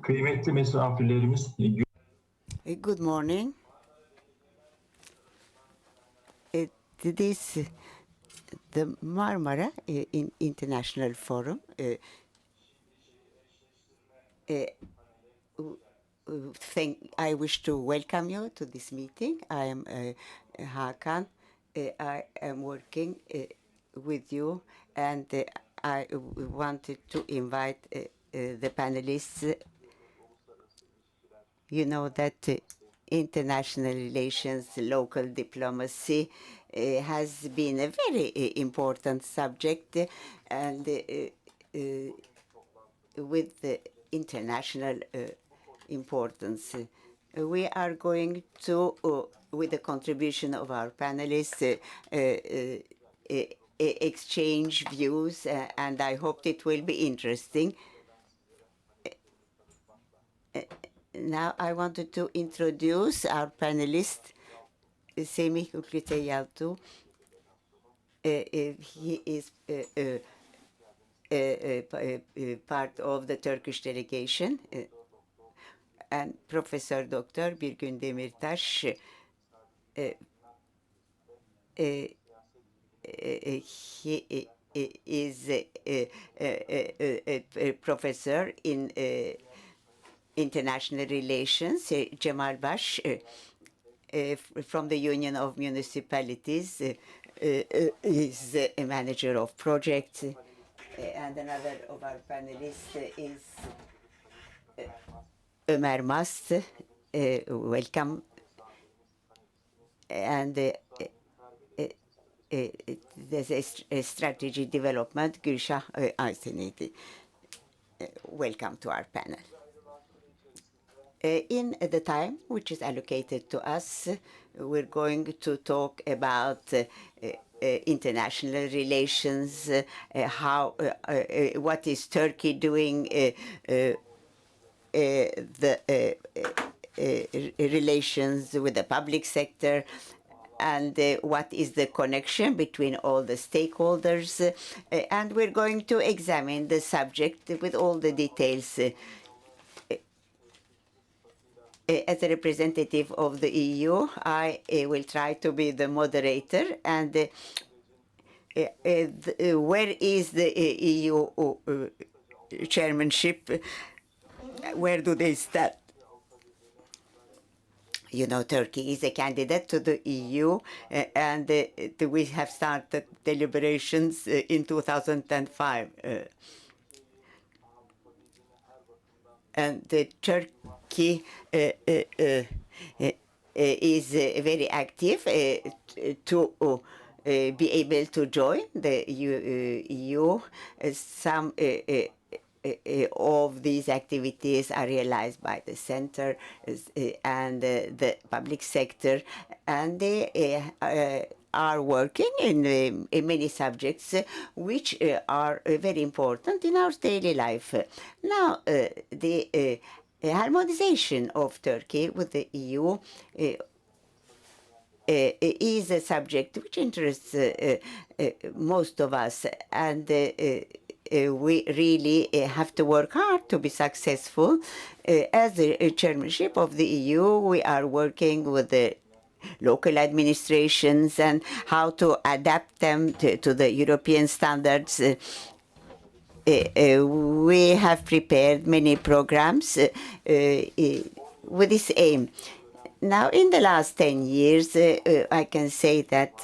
Kıymetli misafirlerimiz, Good morning. This the Marmara International Forum. I wish to welcome you to this meeting. I am Hakan. I am working with you, and I wanted to invite the panelists. You know that international relations, local diplomacy has been a very important subject, and with the international importance. We are going to, with the contribution of our panelists, exchange views, and I hope it will be interesting. Now I wanted to introduce our panelist, Semih Ukliteyaltu. He is part of the Turkish delegation, and Professor Dr. Birgün Demirtaş. He is a professor in international relations. Cemal Baş, from the Union of Municipalities, is a manager of projects. And another of our panelists is Ömer Mast. Welcome. And there's a strategy development, Gülşah Aysenedi. Welcome to our panel. In the time which is allocated to us, we're going to talk about international relations, what is Turkey doing, the relations with the public sector, and what is the connection between all the stakeholders. And we're going to examine the subject with all the details. As a representative of the EU, I will try to be the moderator. And where is the EU chairmanship? Where do they start? You know, Turkey is a candidate to the EU, and we have started deliberations in 2005. And Turkey is very active to be able to join the EU. Some of these activities are realized by the center and the public sector, and they are working in many subjects which are very important in our daily life. Now, the harmonization of Turkey with the EU is a subject which interests most of us, and we really have to work hard to be successful. As the chairmanship of the EU, we are working with the local administrations and how to adapt them to the European standards. We have prepared many programs with this aim. Now, in the last 10 years, I can say that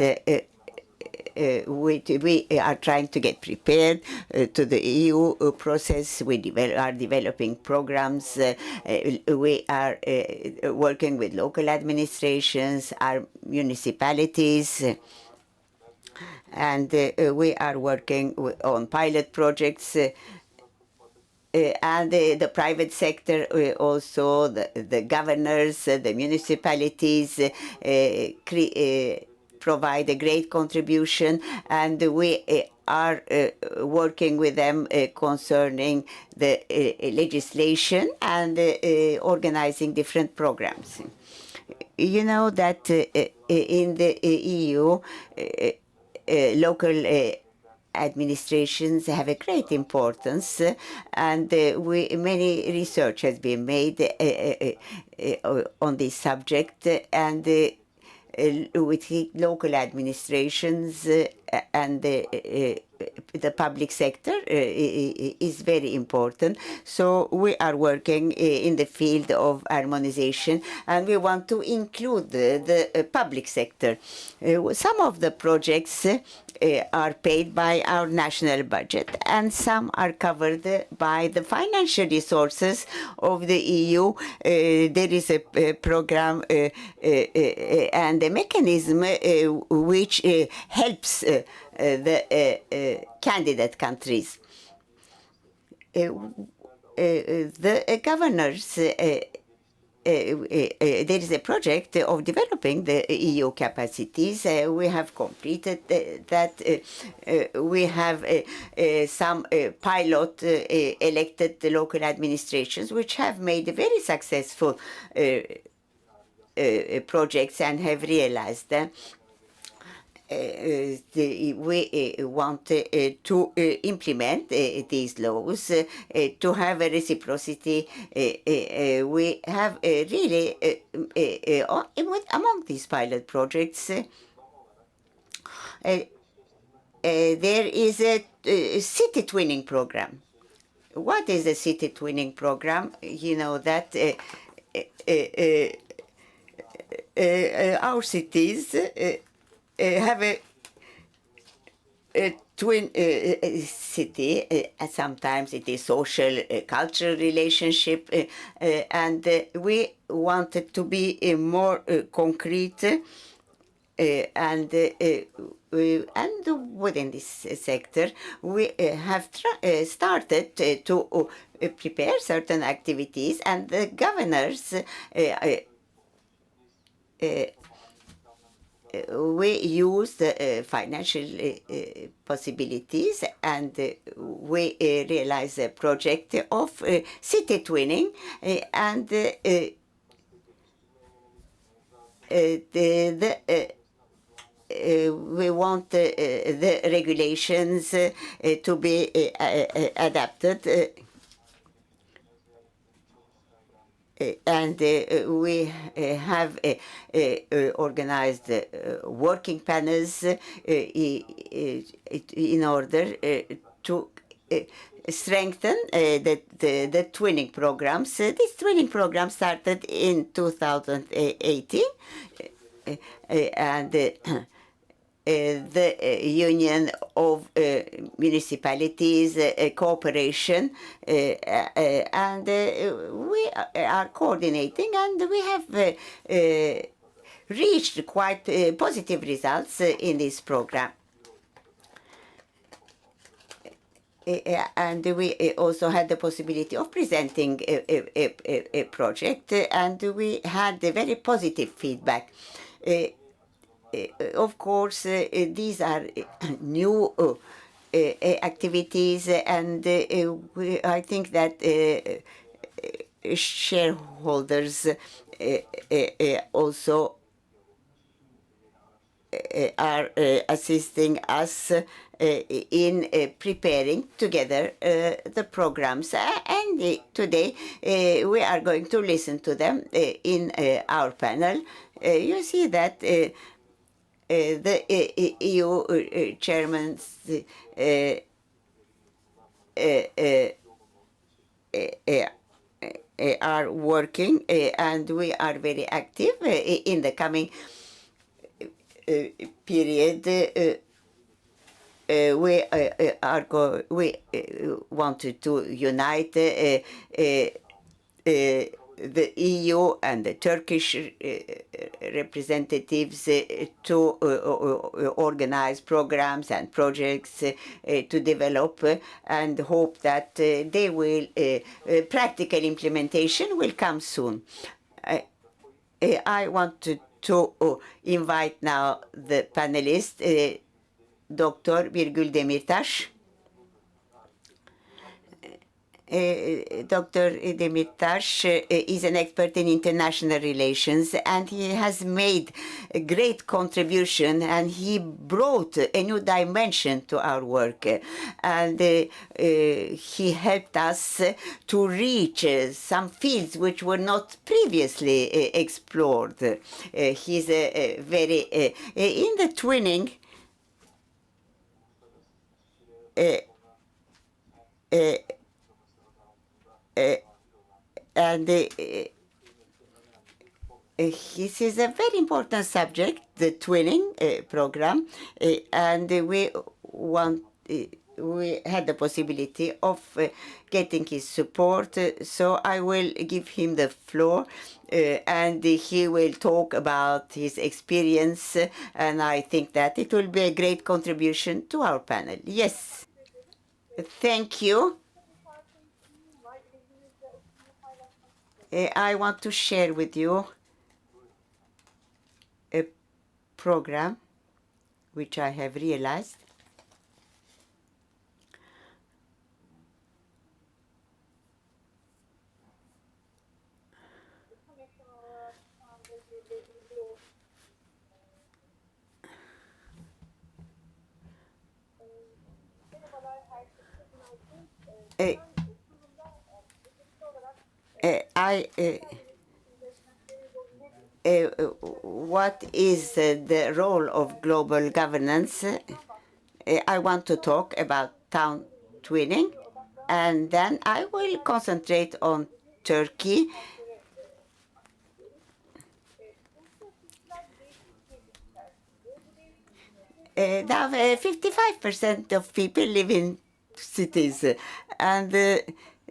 we are trying to get prepared to the EU process. We are developing programs. We are working with local administrations, our municipalities, and we are working on pilot projects. And the private sector, also the governors, the municipalities, provide a great contribution, and we are working with them concerning the legislation and organizing different programs. You know that in the EU, local administrations have a great importance, and many research has been made on this subject, and with the local administrations and the public sector is very important. So we are working in the field of harmonization, and we want to include the public sector. Some of the projects are paid by our national budget, and some are covered by the financial resources of the EU. There is a program and a mechanism which helps the candidate countries. The governors there is a project of developing the EU capacities. We have completed that. We have some pilot elected local administrations which have made very successful projects and have realized them. We want to implement these laws, to have a reciprocity. We have really, among these pilot projects, there is a city twinning program. What is a city twinning program? You know that our cities have a twin city. Sometimes it is social, cultural relationship, and we wanted to be more concrete. And within this sector, we have started to prepare certain activities, and the governors we use the financial possibilities, and we realize a project of city twinning, and we want the regulations to be adapted. And we have organized working panels in order to strengthen the twinning programs. This twinning program started in 2018, and the Union of Municipalities Cooperation, and we are coordinating, and we have reached quite positive results in this program. And we also had the possibility of presenting a project, and we had a very positive feedback. Of course, these are new activities, and I think that shareholders also are assisting us in preparing together the programs. And today we are going to listen to them in our panel. You see that the EU chairmen are working, and we are very active in the coming period. We wanted to unite the EU and the Turkish representatives to organize programs and projects to develop, and hope that they will practical implementation will come soon. I want to invite now the panelists, Dr. Birgül Demirtaş. Dr. Demirtas is an expert in international relations, and he has made a great contribution, and he brought a new dimension to our work. And he helped us to reach some fields which were not previously explored. He's very, in the twinning, and this is a very important subject, the twinning program, and we had the possibility of getting his support. So I will give him the floor, and he will talk about his experience, and I think that it will be a great contribution to our panel. Yes, thank you. I want to share with you a program which I have realized. What is the role of global governance? I want to talk about town twinning, and then I will concentrate on Turkey. Now, 55% of people live in cities, and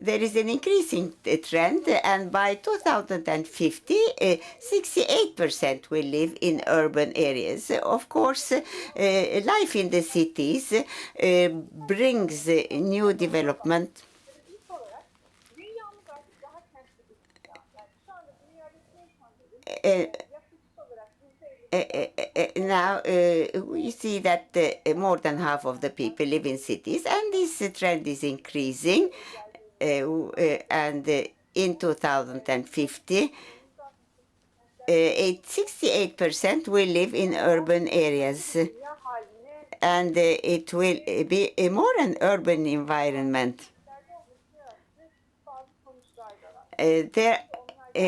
there is an increasing trend, and by 2050, 68% will live in urban areas. Of course, life in the cities brings new development. Now we see that more than half of the people live in cities, and this trend is increasing. And in 2050, 68% will live in urban areas, and it will be a more an urban environment. There,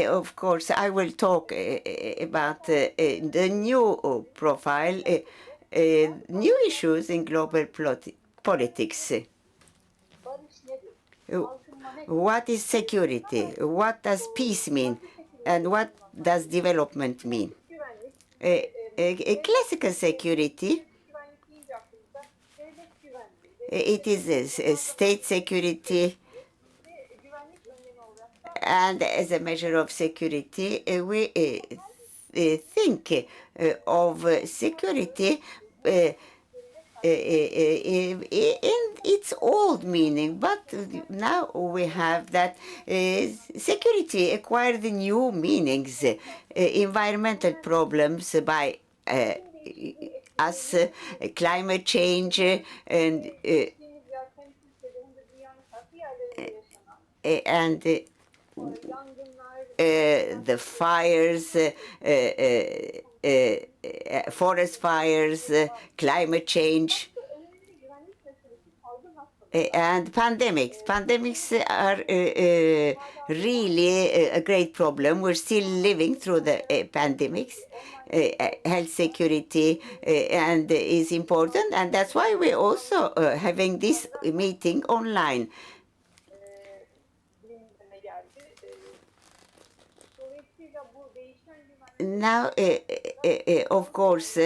of course, I will talk about the new profile, new issues in global politics. What is security? What does peace mean? And what does development mean? A classical security, it is a state security, and as a measure of security, we think of security in its old meaning, but now we have that security acquired new meanings, environmental problems by us, climate change, and the fires, forest fires, climate change, and pandemics. Pandemics are really a great problem. We're still living through the pandemics. Health security and is important, and that's why we're also having this meeting online. Now, of course,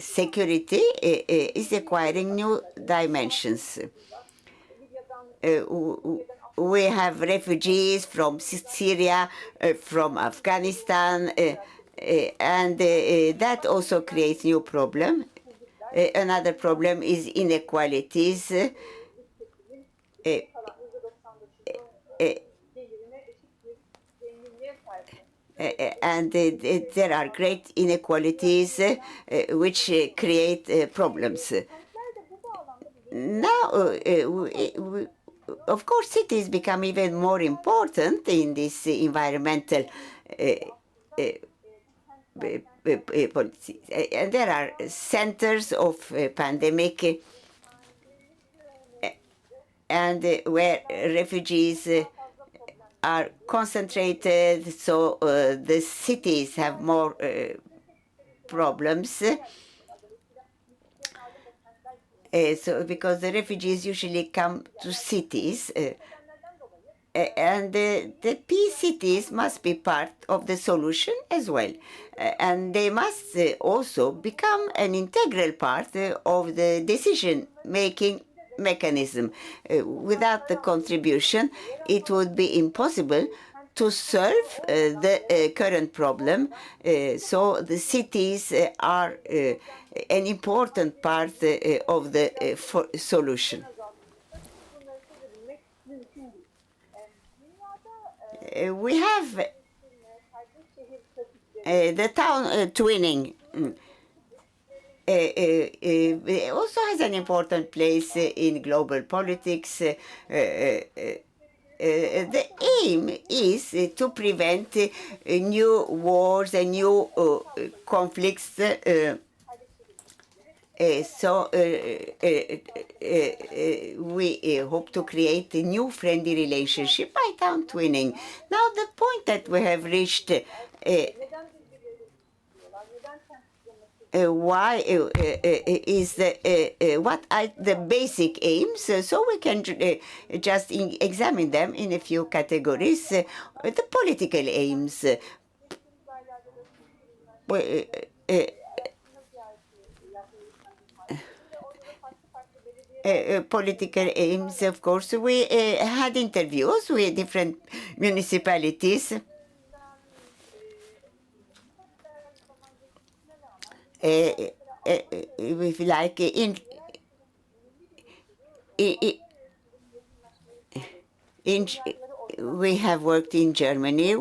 security is acquiring new dimensions. We have refugees from Syria, from Afghanistan, and that also creates new problem. Another problem is inequalities. And there are great inequalities which create problems. Now, of course, cities become even more important in this environmental policies. And there are centers of pandemic and where refugees are concentrated, so the cities have more problems. So because the refugees usually come to cities, and the peace cities must be part of the solution as well. And they must also become an integral part of the decision-making mechanism. Without the contribution, it would be impossible to solve the current problem. So the cities are an important part of the solution. We have the town twinning. Also has an important place in global politics. The aim is to prevent new wars and new conflicts. So we hope to create a new friendly relationship by town twinning. Now the point that we have reached, why is what are the basic aims? So we can just examine them in a few categories. The political aims. Political aims, of course. We had interviews with different municipalities. With like in we have worked in Germany.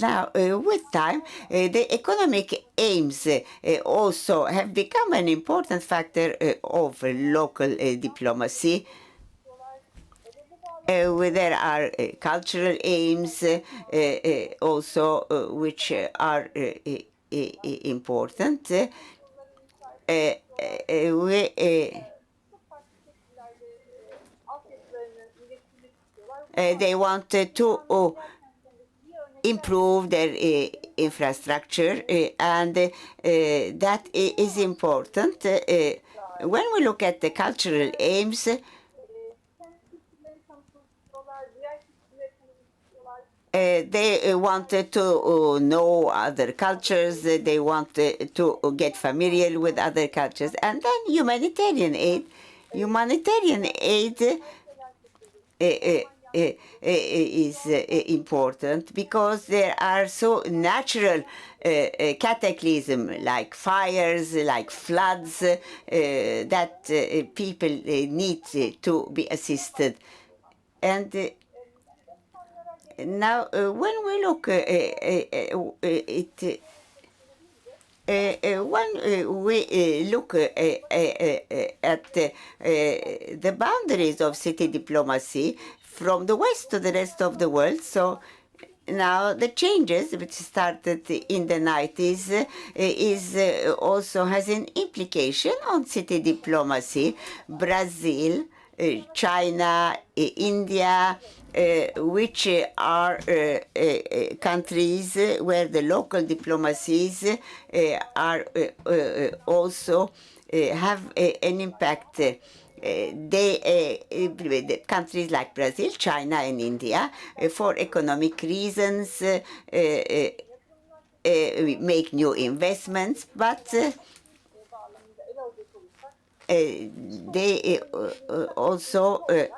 Now, with time, the economic aims also have become an important factor of local diplomacy. There are cultural aims also which are important. They want to improve their infrastructure, and that is important. When we look at the cultural aims, they wanted to know other cultures, they wanted to get familiar with other cultures. And then humanitarian aid. Humanitarian aid is important because there are so natural cataclysm like fires, like floods, that people need to be assisted. And now, when we look when we look at the boundaries of city diplomacy from the West to the rest of the world, so now the changes which started in the 90s also has an implication on city diplomacy. Brazil, China, India, which are countries where the local diplomacies are also have an impact. The countries like Brazil, China, and India, for economic reasons, make new investments, but they also give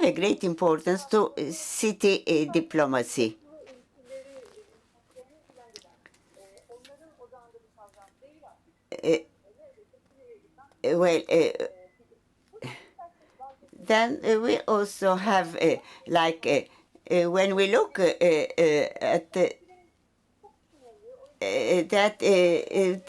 a great importance to city diplomacy. Well, Then we also have when we look at that the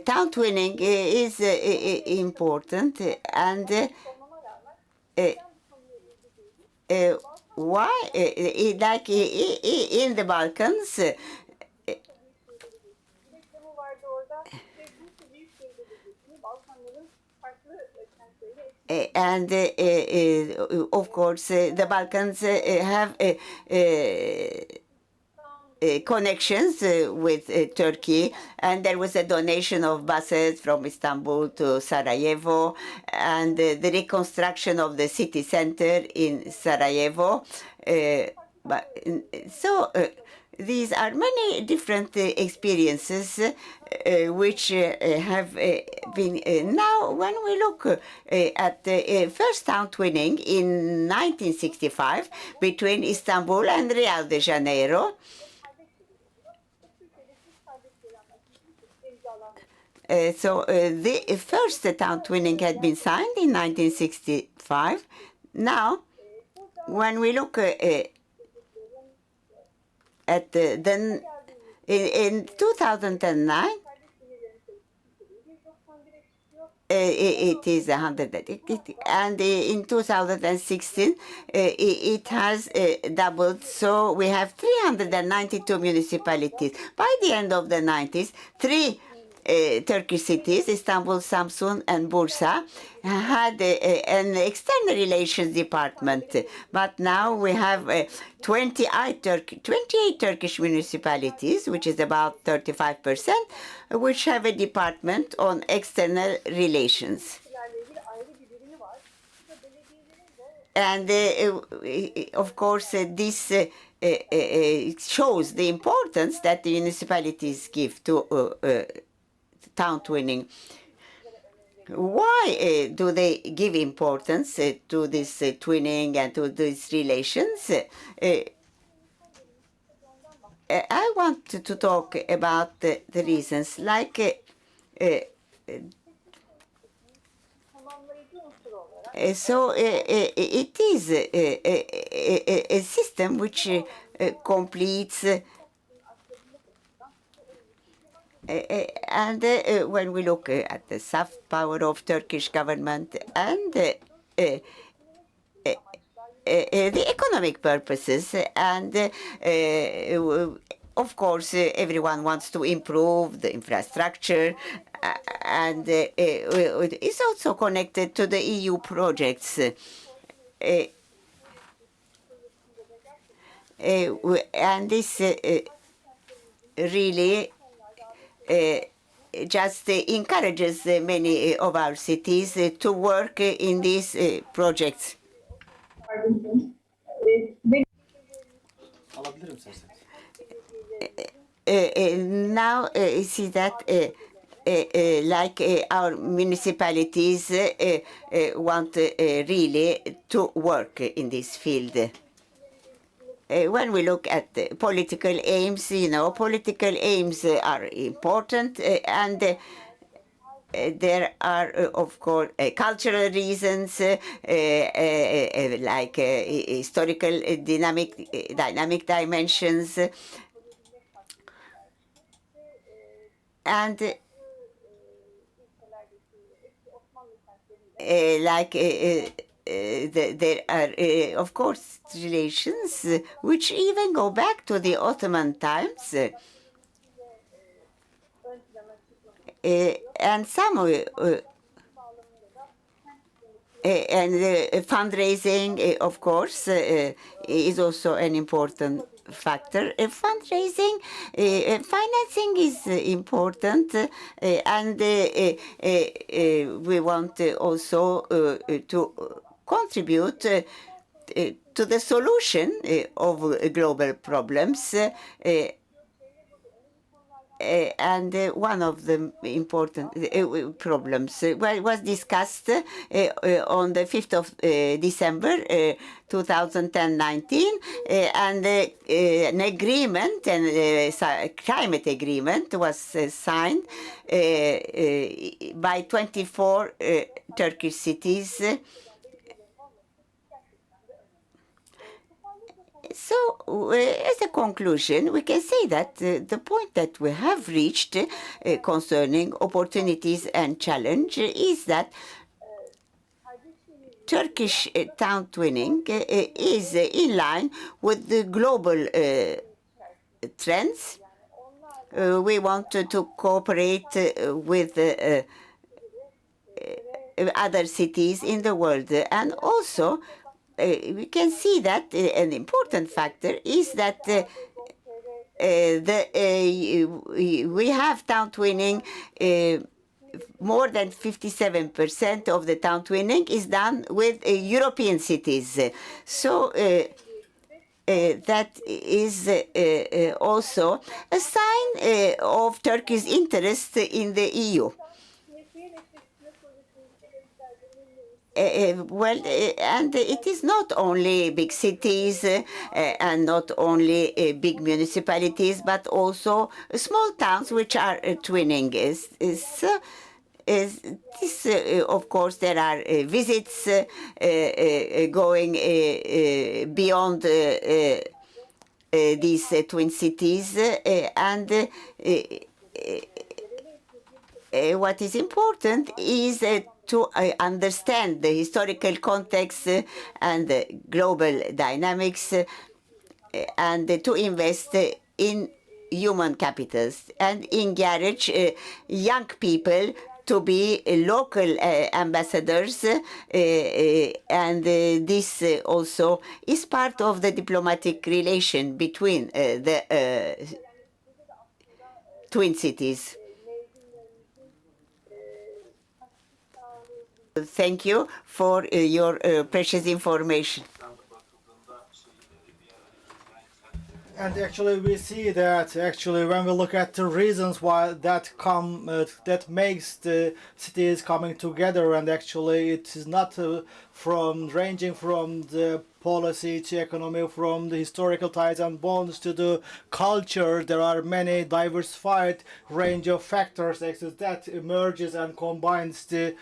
town twinning is important, and why in the Balkans and of course the Balkans have connections with Turkey, and there was a donation of buses from Istanbul to Sarajevo, and the reconstruction of the city center in Sarajevo. So these are many different experiences which have been now when we look at the first town twinning in 1965 between Istanbul and Rio de Janeiro. So the first town twinning had been signed in 1965. Now, when we look at in 2009, it is 100, and in 2016 it has doubled. So we have 392 municipalities. By the end of the 90s, three Turkish cities, Istanbul, Samsun, and Bursa, had an external relations department. But now we have 28 Turkish municipalities, which is about 35%, which have a department on external relations. And of course, this shows the importance that the municipalities give to town twinning. Why do they give importance to this twinning and to these relations? I want to talk about the reasons, like so it is a system which completes and when we look at the soft power of Turkish government and the economic purposes, and of course everyone wants to improve the infrastructure, and it's also connected to the EU projects. And this really just encourages many of our cities to work in these projects. Now see that like our municipalities want really to work in this field. When we look at the political aims, political aims are important, and there are, of course, cultural reasons, like historical dynamic dimensions, and like there are, of course, relations which even go back to the Ottoman times. And some and fundraising, of course, is also an important factor. Fundraising, financing is important, and we want also to contribute to the solution of global problems. and one of the important problems was discussed on the 5th of December 2019, and an agreement, and climate agreement was signed by 24 Turkish cities. So, as a conclusion, we can say that the point that we have reached concerning opportunities and challenge is that Turkish town twinning is in line with the global trends. We want to cooperate with other cities in the world, and also we can see that an important factor is that we have town twinning. More than 57% of the town twinning is done with European cities. So that is also a sign of Turkey's interest in the EU. And it is not only big cities and not only big municipalities, but also small towns which are twinning. Of course, there are visits going beyond these twin cities, and what is important is to understand the historical context and the global dynamics, and to invest in human capitals and encourage young people to be local ambassadors, and this also is part of the diplomatic relation between the twin cities. Thank you for your precious information. And actually, we see that actually when we look at the reasons why that makes the cities coming together, and actually it is not ranging from the policy to economy, from the historical ties and bonds to the culture. There are many diversified range of factors that emerges and combines the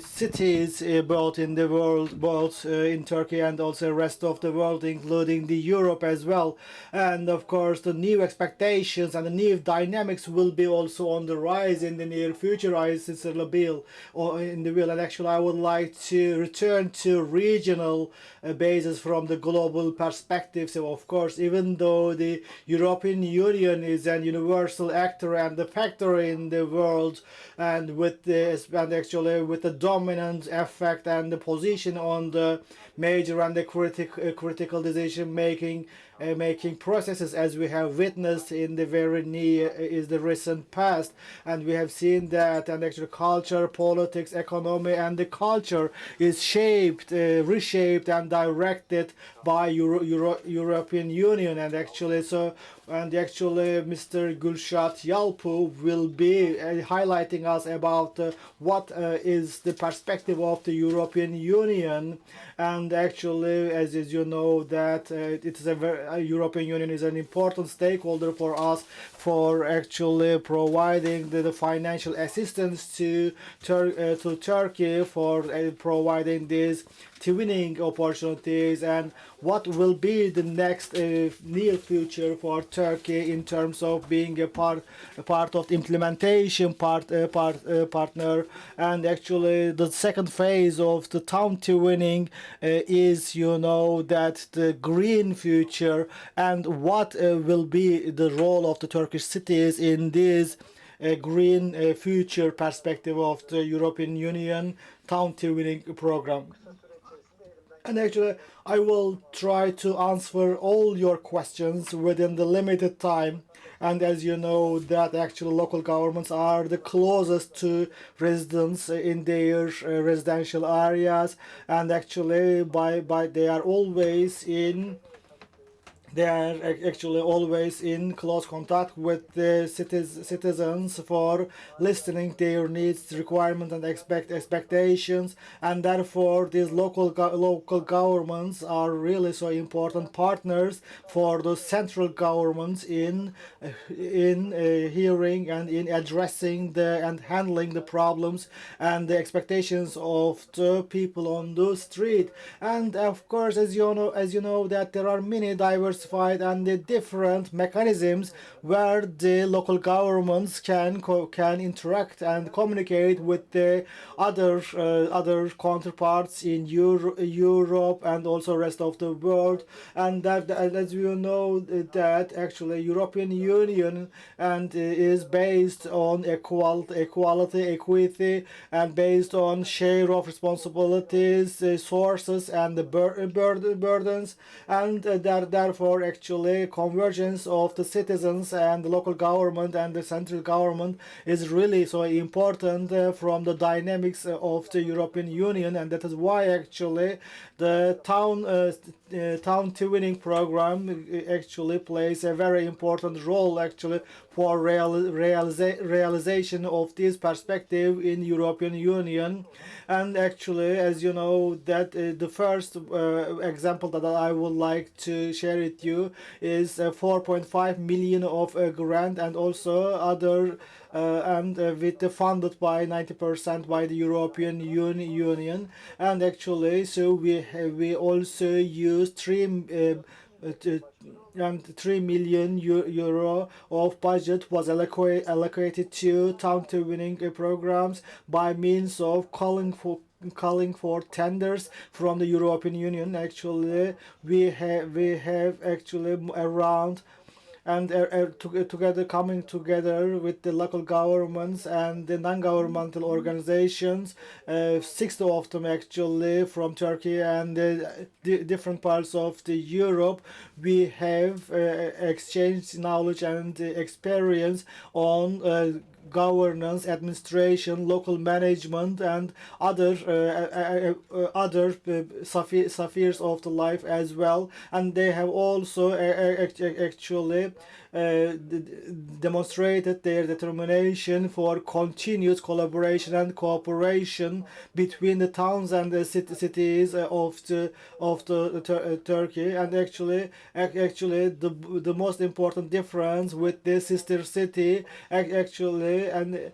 cities both in the world, both in Turkey and also the rest of the world, including the Europe as well. And of course, the new expectations and the new dynamics will be also on the rise in the near future. I sincerely believe, or in the will. And actually, I would like to return to regional basis from the global perspective. So, of course, even though the European Union is an universal actor and the factor in the world, and actually with the dominant effect and the position on the major and the critical decision making processes, as we have witnessed in the very near is the recent past. And we have seen that, and actually culture, politics, economy, and the culture is reshaped and directed by European Union. And actually Mr. Gülşat Yalpu will be highlighting us about what is the perspective of the European Union. And actually, as you know, that it is European Union is an important stakeholder for us, for actually providing the financial assistance to Turkey, for providing these twinning opportunities, and what will be the next near future for Turkey in terms of being a part of the implementation partner. And actually, the second phase of the town twinning is, that the green future, and what will be the role of the Turkish cities in this green future perspective of the European Union town twinning program. And actually, I will try to answer all your questions within the limited time. And as you know, that actually local governments are the closest to residents in their residential areas, and actually they are always in they are actually always in close contact with the citizens for listening their needs, requirements, and expectations, and therefore these local governments are really so important partners for the central governments in hearing and in addressing and handling the problems and the expectations of the people on the street. And of course, as you know that there are many diversified and the different mechanisms where the local governments can interact and communicate with the other counterparts in Europe and also rest of the world. And that, as you know, that actually European Union and is based on equality, equity, and based on share of responsibilities, sources, and the burdens, and therefore actually convergence of the citizens and the local government and the central government is really so important from the dynamics of the European Union. And that is why actually the town twinning program actually plays a very important role actually for realization of this perspective in European Union. And actually, as you know, that the first example that I would like to share with you is 4.5 million of a grant, and also other and with funded by 90% by the European Union. And actually, so we also use 3 million euro of budget was allocated to town twinning programs by means of calling for tenders from the European Union. Actually, we have actually around and together coming together with the local governments and the non-governmental organizations, 60 of them actually from Turkey and different parts of the Europe. We have exchanged knowledge and experience on governance, administration, local management, and other spheres of the life as well. And they have also actually demonstrated their determination for continuous collaboration and cooperation between the towns and the cities of the Turkey. And actually the most important difference with the sister city actually and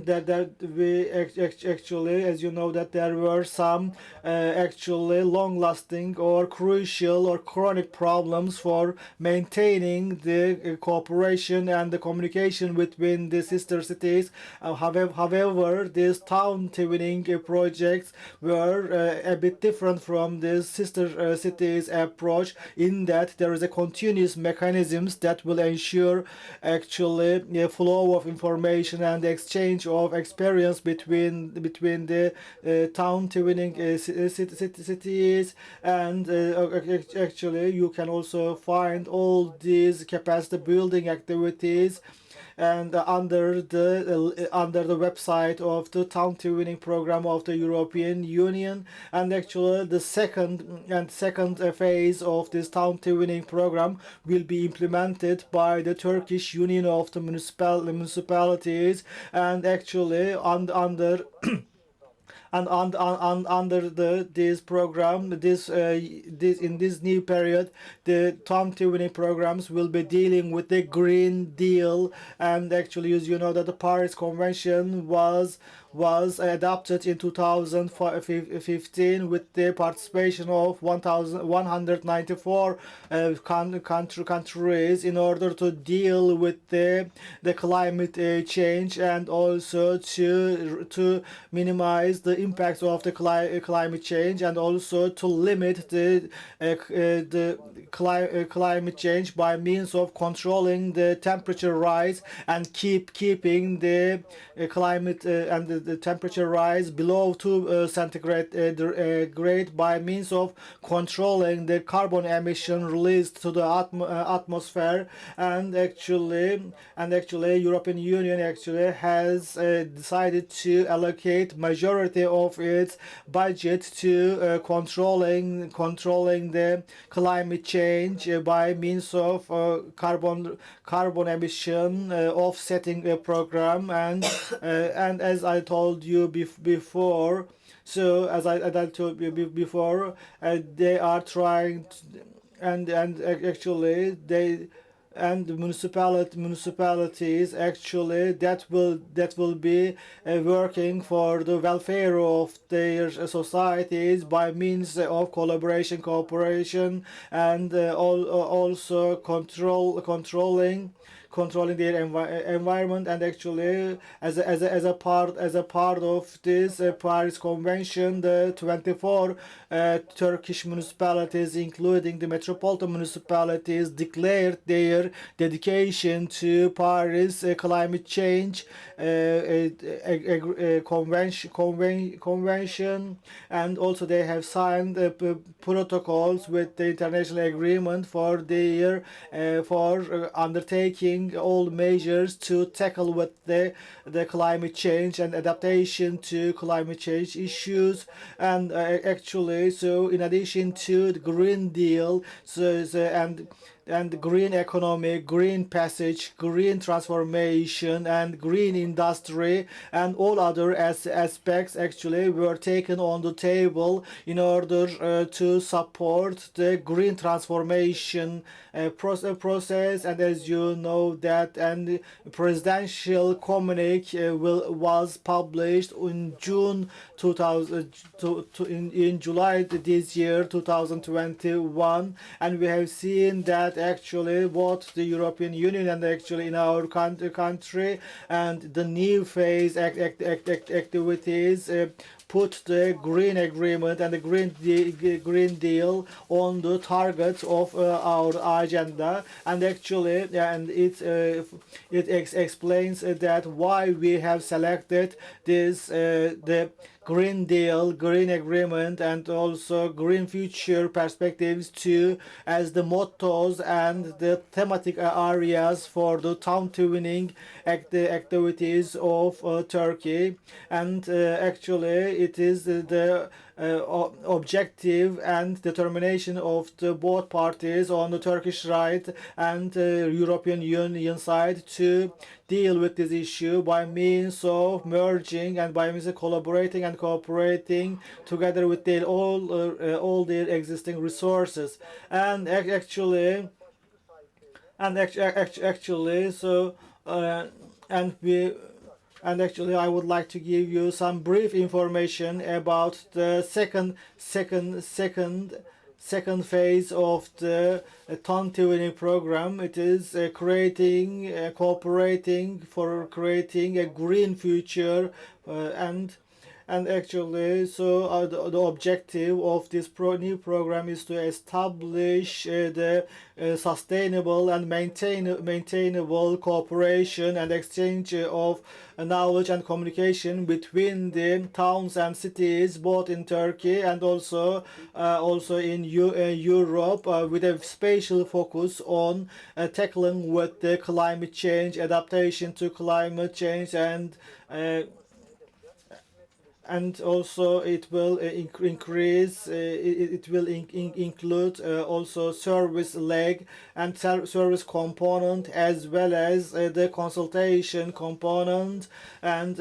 that we actually, as you know, that there were some actually long-lasting or crucial or chronic problems for maintaining the cooperation and the communication between the sister cities. However, these town twinning projects were a bit different from the sister cities approach, in that there is a continuous mechanisms that will ensure actually a flow of information and the exchange of experience between the town twinning cities. And actually you can also find all these capacity building activities and under the website of the town twinning program of the European Union. And actually the second phase of this town twinning program will be implemented by the Turkish Union of the Municipalities, and actually under and under this program, this in this new period, the town twinning programs will be dealing with the Green Deal. And actually, as you know, that the Paris Convention was adopted in 2015 with the participation of 194 countries in order to deal with the climate change, and also to minimize the impacts of the climate change, and also to limit the climate change by means of controlling the temperature rise and keeping the climate and the temperature rise below 2 centigrade grade by means of controlling the carbon emission released to the atmosphere. And actually European Union actually has decided to allocate majority majority of its budget to controlling the climate change by means of carbon emission offsetting program. And as I told you before, so as I told you before, they are trying to, and actually they and municipalities actually that will be working for the welfare of their societies by means of cooperation, and also controlling their environment. And actually as a part of this Paris Convention, the 24 Turkish municipalities, including the metropolitan municipalities, declared their dedication to Paris climate change convention, and also they have signed protocols with the international agreement for their for undertaking all measures to tackle with the climate change and adaptation to climate change issues. And actually, so in addition to the Green Deal, and green economy, green passage, green transformation, and green industry, and all other aspects actually were taken on the table in order to support the green transformation process. And as you know that, and presidential communique was published in June 2000 in July this year 2021, and we have seen that actually what the European Union and actually in our country and the new phase activities put the green agreement and the green deal on the targets of our agenda. And actually, and it explains that why we have selected this the Green Deal, Green Agreement, and also Green Future Perspectives to as the mottos and the thematic areas for the town twinning activities of Turkey. And actually, it is the objective and determination of the both parties on the Turkish side and European Union side to deal with this issue by means of merging and by means of collaborating and cooperating together with their all their existing resources. And actually so and we and actually I would like to give you some brief information about the second phase of the town twinning program. It is cooperating for creating a green future, and actually, so the objective of this new program is to establish the sustainable and maintainable cooperation and exchange of knowledge and communication between the towns and cities, both in Turkey and also in Europe, with a special focus on tackling with the climate change, adaptation to climate change, and also it will increase it will include also service leg and service component, as well as the consultation component, and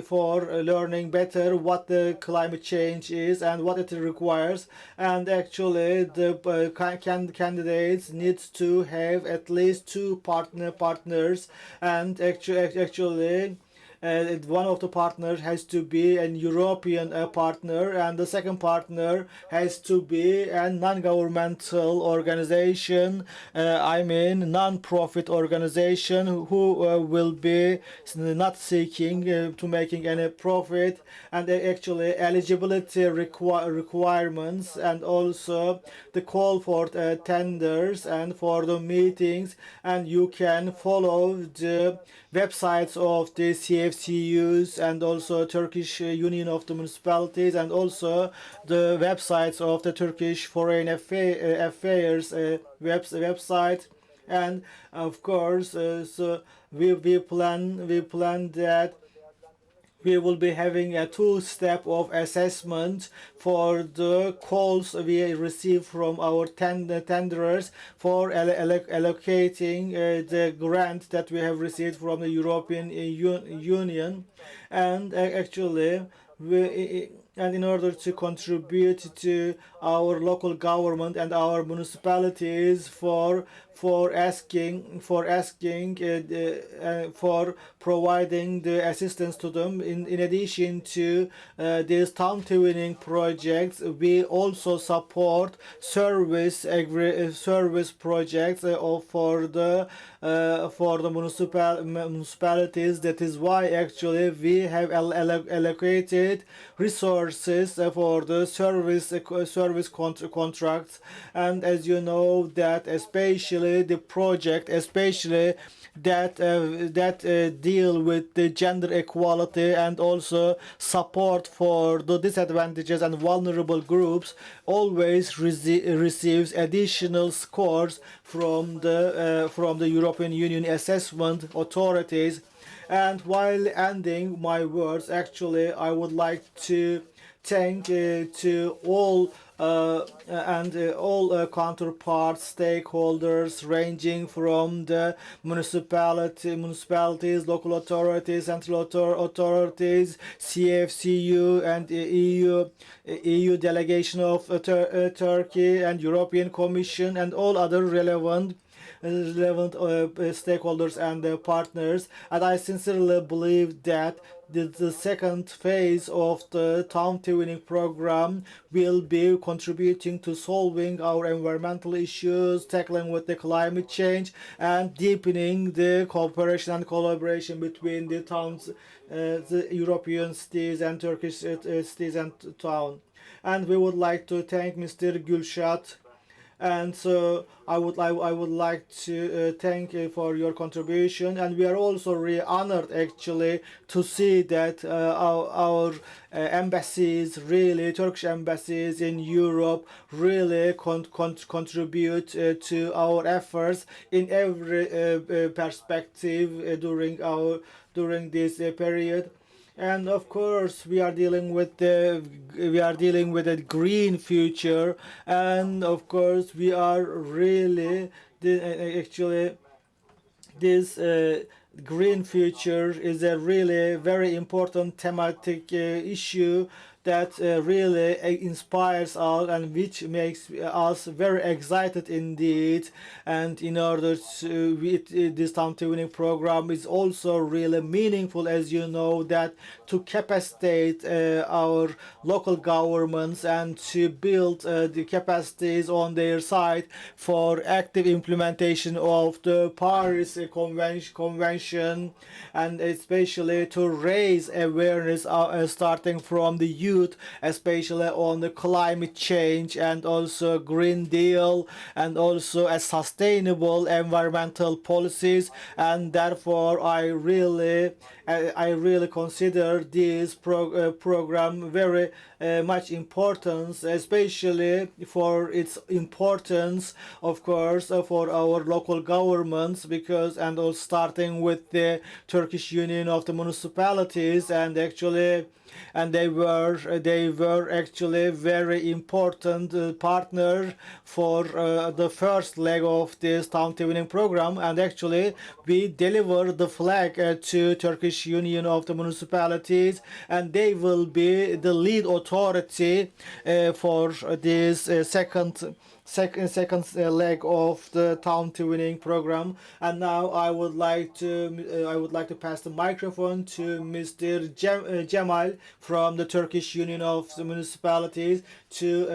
for learning better what the climate change is and what it requires. And actually the candidates needs to have at least two partners, and actually one of the partners has to be an European partner, and the second partner has to be a non-governmental organization, I mean non-profit organization, who will be not seeking to making any profit. And actually eligibility requirements, and also the call for tenders and for the meetings. And you can follow the websites of the CFCUs and also Turkish Union of the Municipalities, and also the websites of the Turkish Foreign Affairs website. And of course, so we plan that we will be having a two-step of assessment for the calls we receive from our tenderers for allocating the grant that we have received from the European Union. And actually and in order to contribute to our local government and our municipalities for providing the assistance to them. In addition to these town twinning projects, we also support service projects for the municipalities. That is why actually we have allocated resources for the service contracts. And as you know that especially the project that deal with the gender equality and also support for the disadvantages and vulnerable groups always receives additional scores from the European Union assessment authorities. And while ending my words, actually I would like to thank to all counterparts, stakeholders ranging from the municipalities, local authorities, central authorities, CFCU and EU delegation of Turkey and European Commission and all other relevant stakeholders and partners. And I sincerely believe that the second phase of the town twinning program will be contributing to solving our environmental issues, tackling with the climate change, and deepening the cooperation and collaboration between the towns, the European cities and Turkish cities and town. And we would like to thank Mr. Gülşat. And so I would like to thank you for your contribution, and we are also really honored actually to see that our embassies, really Turkish embassies in Europe, really contribute to our efforts in every perspective during this period. And of course we are dealing with a green future, and of course we are really actually this green future is a really very important thematic issue that really inspires us and which makes us very excited indeed. And in order to this town twinning program is also really meaningful, as you know, that to capacitate our local governments and to build the capacities on their side for active implementation of the Paris Convention, and especially to raise awareness starting from the youth, especially on the climate change and also Green Deal and also a sustainable environmental policies. And therefore I really consider this program very much importance, especially for its importance, of course, for our local governments, because and also starting with the Turkish Union of the Municipalities, and actually they were actually very important partner for the first leg of this town twinning program. And actually we deliver the flag to Turkish Union of the Municipalities, and they will be the lead authority for this second leg of the town twinning program. And now I would like to pass the microphone to Mr. Cemal from the Turkish Union of the Municipalities to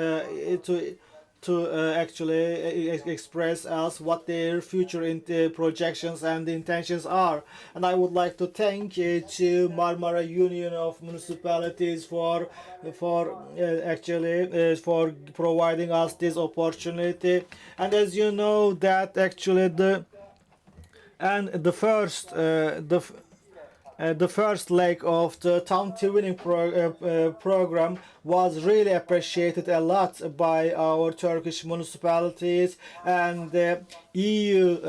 actually express us what their future projections and intentions are. And I would like to thank to Marmara Union of Municipalities for providing us this opportunity. And as you know that actually the first leg of the town twinning program was really appreciated a lot by our Turkish municipalities, and the EU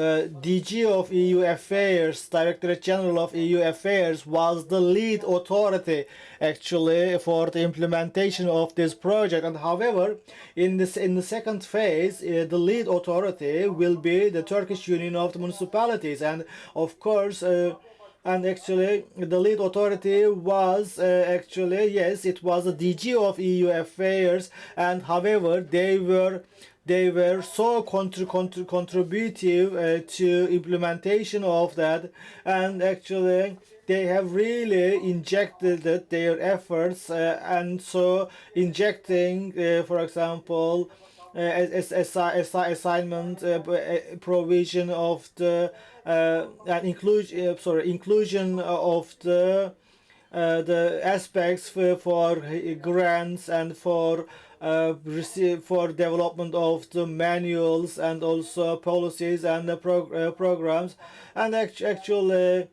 DG of EU Affairs, Directorate General of EU Affairs, was the lead authority actually for the implementation of this project. And however, in the second phase, the lead authority will be the Turkish Union of the Municipalities, and of course. And actually, the lead authority was actually, yes, it was the DG of EU Affairs, and however, they were so contributive to implementation of that, and actually they have really injected their efforts, and so injecting, for example, assignment provision of the and inclusion of the aspects for grants and for for development of the manuals and also policies and the programs, and actually.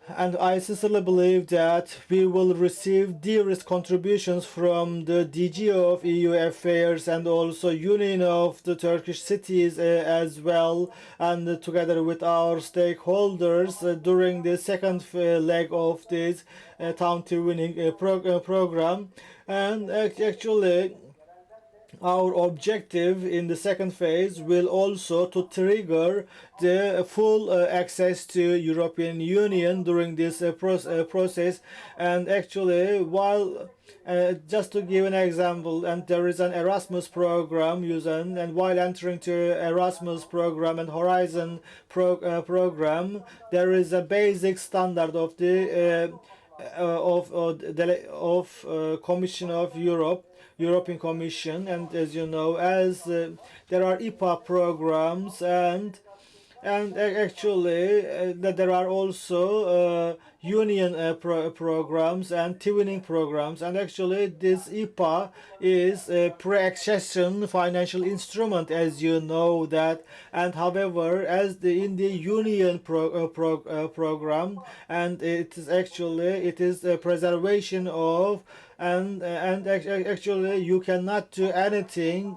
And I sincerely believe that we will receive de-risk contributions from the DG of EU Affairs and also Union of the Turkish Cities as well, and together with our stakeholders during the second leg of this town twinning program. And actually, our objective in the second phase will also to trigger the full access to European Union during this process. And actually, while just to give an example, and there is an Erasmus program using, and while entering to Erasmus program and Horizon program, there is a basic standard of the Commission of European Commission, and as you know, as there are IPA programs, and actually that there are also union programs and twinning programs, and actually this IPA is a pre-accession financial instrument, as you know that. And however, as in the union program, and it is a preservation of, and actually you cannot do anything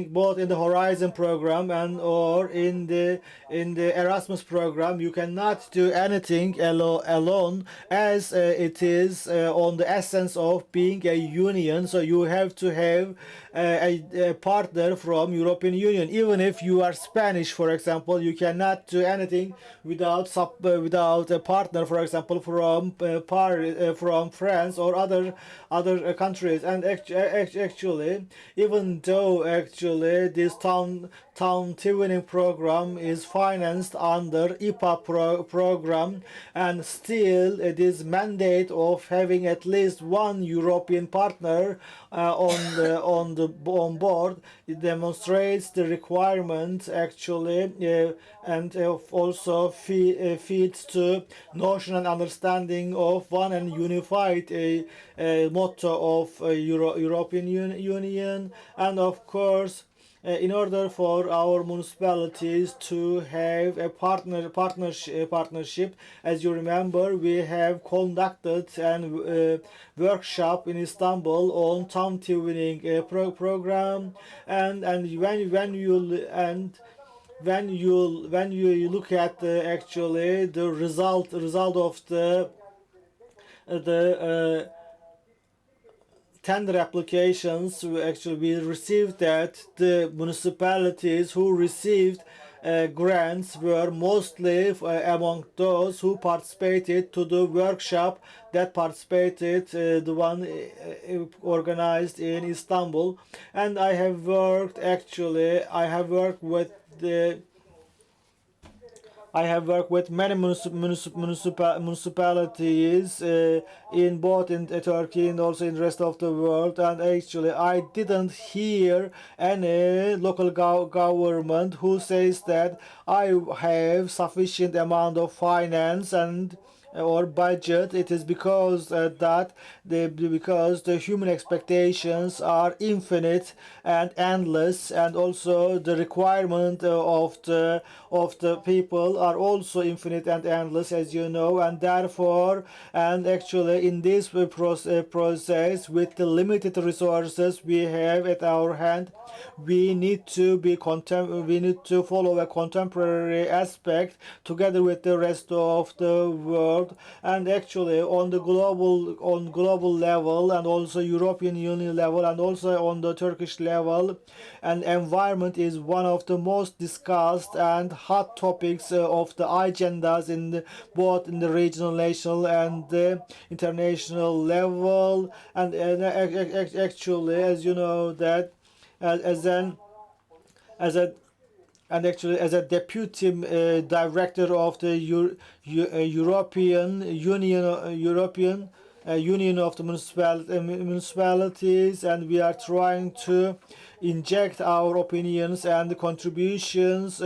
both in the Horizon program and or in the Erasmus program. You cannot do anything alone, as it is on the essence of being a union. So you have to have a partner from European Union. Even if you are Spanish, for example, you cannot do anything without a partner, for example, from France or other countries. And actually, even though actually this town twinning program is financed under IPA program, and still this mandate of having at least one European partner on board, it demonstrates the requirement actually, and also feeds to notion and understanding of one and unified motto of European Union. And of course, in order for our municipalities to have a partnership, as you remember, we have conducted a workshop in Istanbul on town twinning program, and when you look at actually the result of the tender applications, actually we received that the municipalities who received grants were mostly among those who participated to the workshop that participated, the one organized in Istanbul. And I have worked with many municipalities in both in Turkey and also in the rest of the world, and actually I didn't hear any local government who says that I have sufficient amount of finance and or budget. It is because because the human expectations are infinite and endless, and also the requirement of the people are also infinite and endless, as you know. And therefore, and actually in this process, with the limited resources we have at our hand, we need to follow a contemporary aspect together with the rest of the world. And actually on global level, and also European Union level, and also on the Turkish level, and environment is one of the most discussed and hot topics of the agendas both in the regional, national, and the international level. And actually, as you know, that as an as a and actually as a deputy director of the European Union, Union of the municipalities, and we are trying to inject our opinions and contributions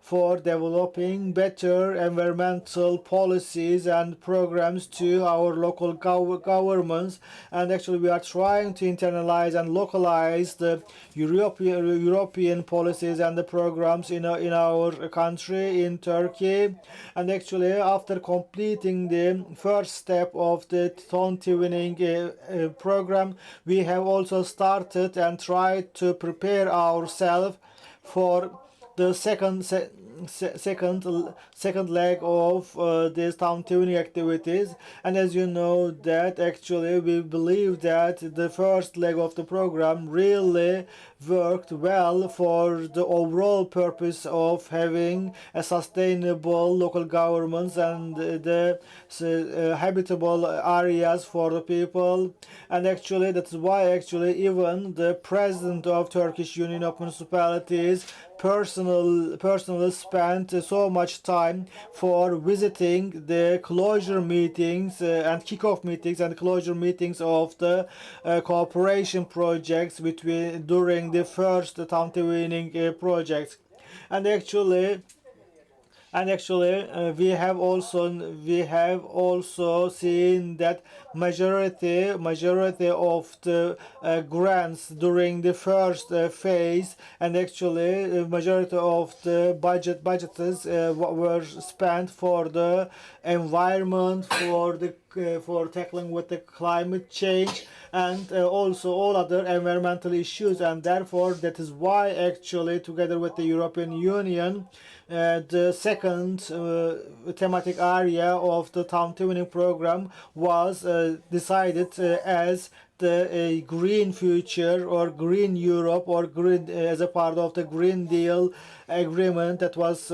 for developing better environmental policies and programs to our local governments. And actually we are trying to internalize and localize the European policies and the programs in our country, in Turkey. And actually after completing the first step of the town twinning program, we have also started and tried to prepare ourselves for the second leg of these town tuning activities. And as you know, that actually we believe that the first leg of the program really worked well for the overall purpose of having a sustainable local governments and the habitable areas for the people. And actually that's why actually even the president of Turkish Union of Municipalities personally spent so much time for visiting the closure meetings and kickoff meetings and closure meetings of the cooperation projects during the first town twinning projects. And actually we have also seen that majority of the grants during the first phase, and actually majority of the budgets were spent for the environment, for tackling with the climate change, and also all other environmental issues. And therefore that is why actually together with the European Union, the second thematic area of the town twinning program was decided as the green future, or green Europe, or green as a part of the Green Deal agreement that was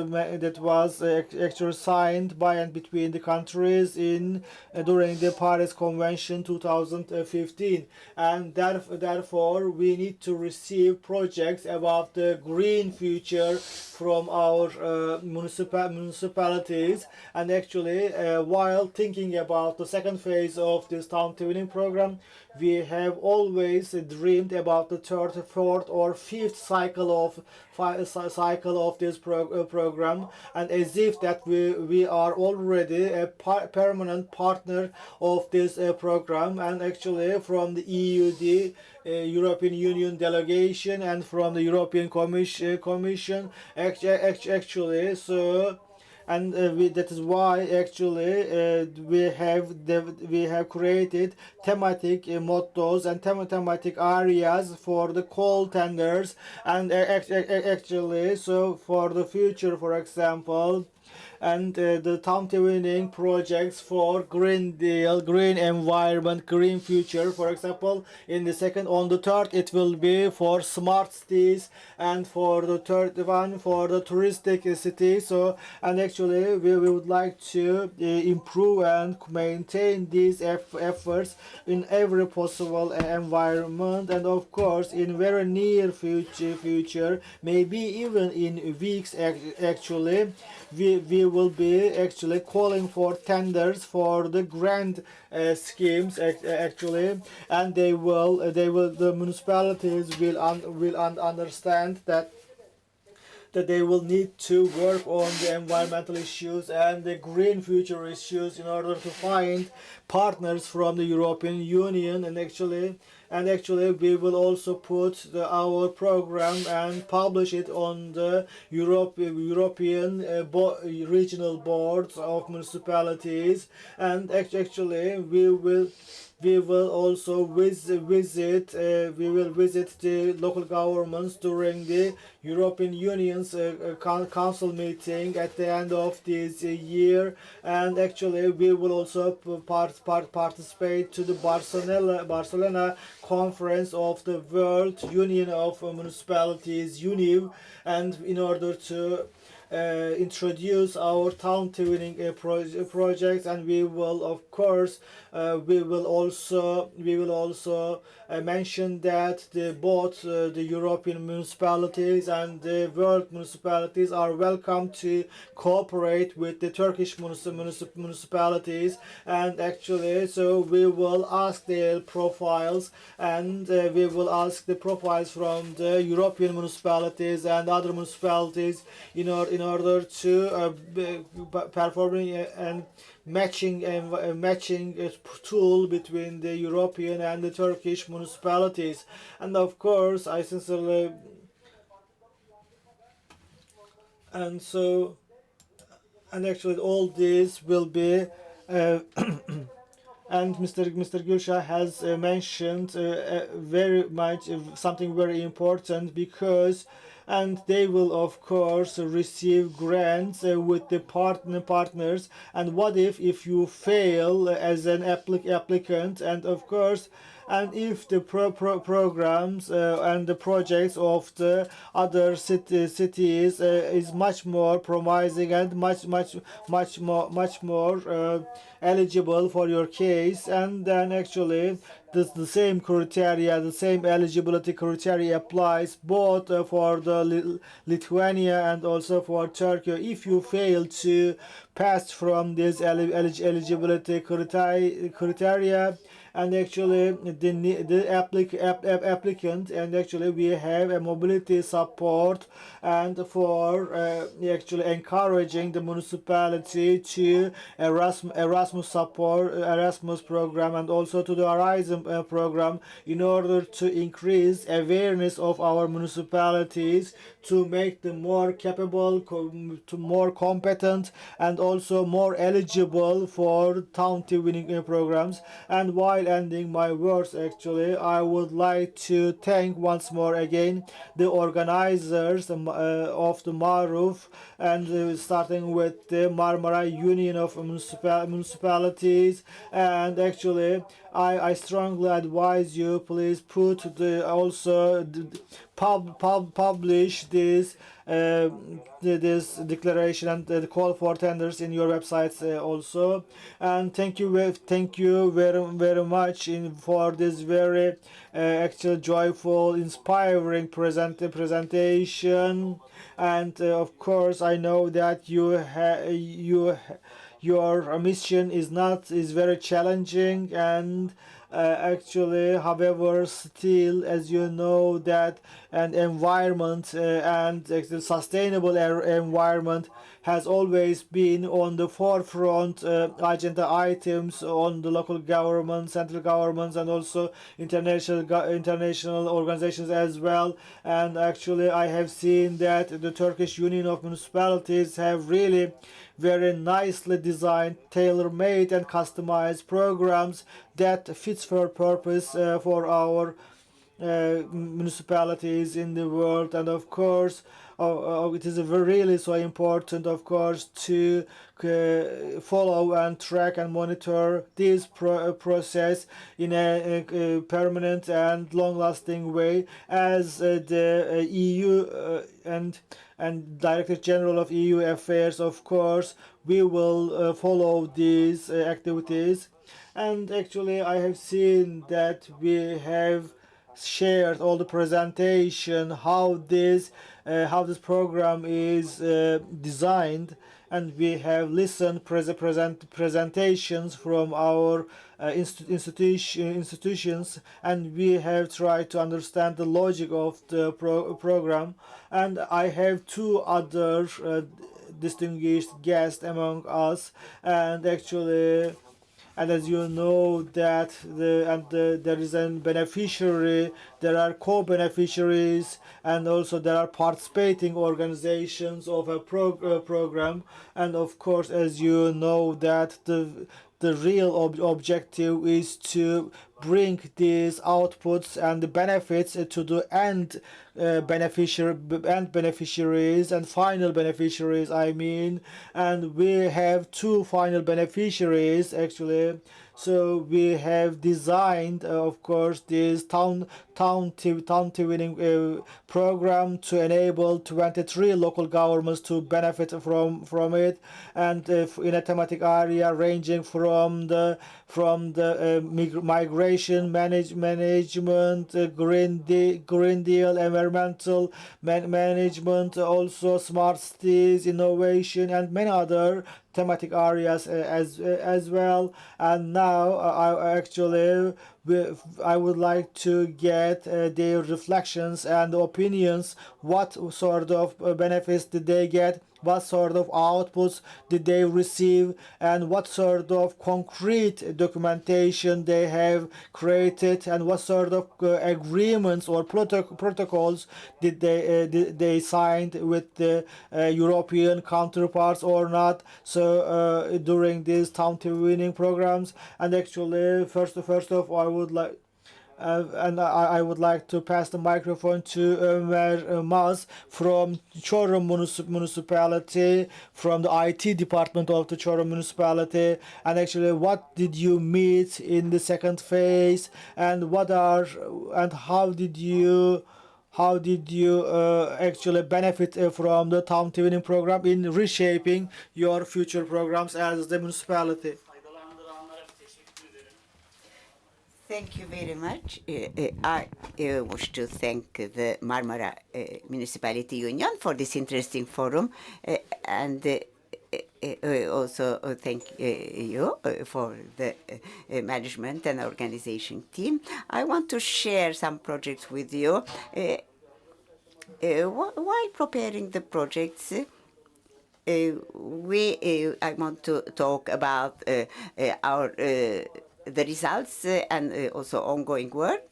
actually signed by and between the countries during the Paris Convention 2015. And therefore we need to receive projects about the green future from our municipalities. And actually while thinking about the second phase of this town twinning program, we have always dreamed about the third, fourth, or fifth cycle of this program, and as if that we are already a permanent partner of this program. And actually from the EUD, European Union delegation, and from the European Commission actually. So and that is why actually we have created thematic mottos and thematic areas for the call tenders. And actually so for the future, for example, and the town twinning projects for Green Deal, green environment, green future. For example, on the third, it will be for smart cities, and for the third one for the touristic city. So, and actually we would like to improve and maintain these efforts in every possible environment. And of course, in very near future, maybe even in weeks, actually, we will be actually calling for tenders for the grant schemes actually. And the municipalities will understand that that they will need to work on the environmental issues and the green future issues in order to find partners from the European Union. And actually we will also put our program and publish it on the European regional boards of municipalities. And actually we will also visit the local governments during the European Union's council meeting at the end of this year. And actually we will also participate to the Barcelona conference of the World Union of Municipalities, UNIV, and in order to introduce our town twinning project. And we will of course we will also mention that both the European municipalities and the world municipalities are welcome to cooperate with the Turkish municipalities. And actually so we will ask their profiles, and we will ask the profiles from the European municipalities and other municipalities in order to performing and matching tool between the European and the Turkish municipalities. And of course I sincerely and so and actually all this will be and Mr. Gülşah has mentioned very much something very important, because and they will of course receive grants with the partners. And what if you fail as an applicant? And of course, and if the programs and the projects of the other cities is much more promising and much more eligible for your case, and then actually the same criteria, the same eligibility criteria applies both for the Lithuania and also for Turkey. If you fail to pass from this eligibility criteria, and actually the applicant, and actually we have a mobility support and for actually encouraging the municipality to Erasmus program and also to the Horizon program, in order to increase awareness of our municipalities, to make them more capable, to more competent, and also more eligible for town twinning programs. And while ending my words, actually I would like to thank once more again the organizers of the MARUF, and starting with the Marmara Union of Municipalities. And actually I strongly advise you, please put publish this this declaration and the call for tenders in your websites also. And thank you very much for this very actual joyful, inspiring presentation. And of course I know that your mission is very challenging, and actually however still, as you know, that an environment and the sustainable environment has always been on the forefront agenda items on the local governments, central governments, and also international organizations as well. And actually I have seen that the Turkish Union of Municipalities have really very nicely designed, tailor-made and customized programs that fits for purpose for our municipalities in the world. And of course it is really so important, of course, to follow and track and monitor this process in a permanent and long-lasting way, as the EU and Director General of EU Affairs, of course, we will follow these activities. And actually I have seen that we have shared all the presentation how this program is designed. and we have listened presentations from our institutions, and we have tried to understand the logic of the program. And I have two other distinguished guests among us, and actually, and as you know that there is a beneficiary, there are co-beneficiaries, and also there are participating organizations of a program. And of course, as you know that the real objective is to bring these outputs and the benefits to the beneficiaries and final beneficiaries, I mean. And we have two final beneficiaries actually. So we have designed, of course, this town twinning program to enable 23 local governments to benefit from it, and in a thematic area ranging from the migration management, green deal, environmental management, also smart cities, innovation, and many other thematic areas as well. And now I would like to get their reflections and opinions. What sort of benefits did they get? What sort of outputs did they receive? And what sort of concrete documentation they have created? And what sort of agreements or protocols did they signed with the European counterparts or not? So during these town winning programs, and actually, first of all, I would like to pass the microphone to Ömer Maz from Çorum municipality, from the IT department of the Çorum municipality. And actually, what did you meet in the second phase, and how did you actually benefit from the town twinning program in reshaping your future programs as the municipality? Thank you very much. I wish to thank the Marmara Municipality Union for this interesting forum, and also thank you for the management and organization team. I want to share some projects with you. While preparing the projects, I want to talk about the results and also ongoing work.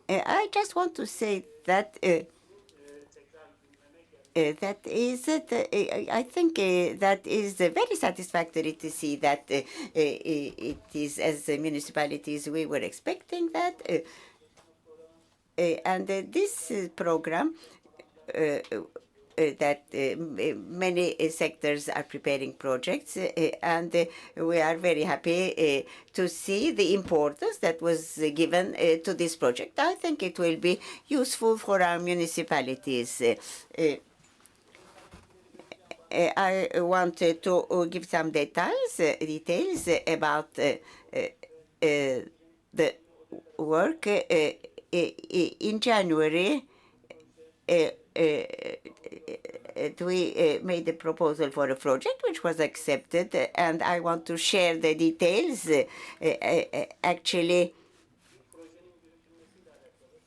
I just want to say that I think that is very satisfactory to see that it is, as municipalities, we were expecting that. And this program that many sectors are preparing projects, and we are very happy to see the importance that was given to this project. I think it will be useful for our municipalities. I wanted to give some details about the work. In January, we made a proposal for a project which was accepted, and I want to share the details. Actually,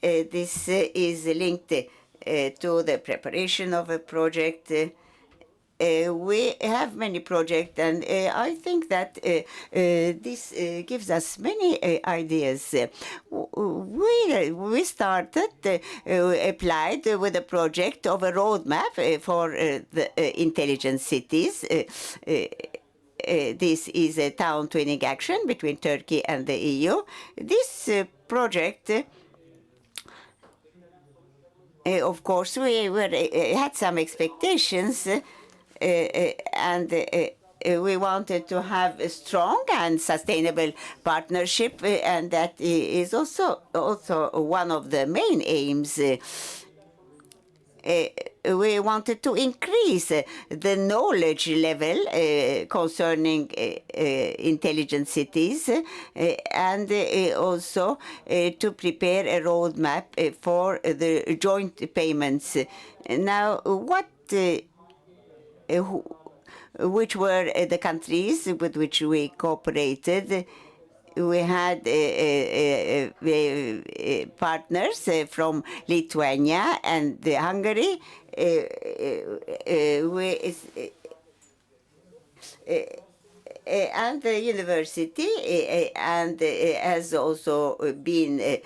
this is linked to the preparation of a project. We have many projects, and I think that this gives us many ideas. We started, applied with a project of a roadmap for the intelligent cities. This is a town twinning action between Turkey and the EU. This project, of course, we had some expectations. And we wanted to have a strong and sustainable partnership, and that is also one of the main aims. We wanted to increase the knowledge level concerning intelligent cities, and also to prepare a roadmap for the joint payments. Now, what which were the countries with which we cooperated. We had partners from Lithuania and Hungary. And the university and has also been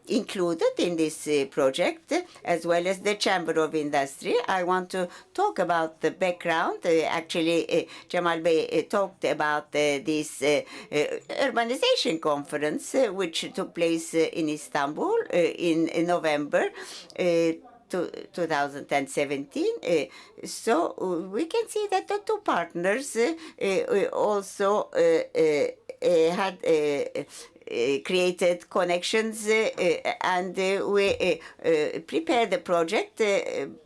included in this project, as well as the Chamber of Industry. I want to talk about the background. Actually, Jamal Bey talked about this urbanization conference, which took place in Istanbul in November 2017. So we can see that the two partners also had created connections, and we prepared the project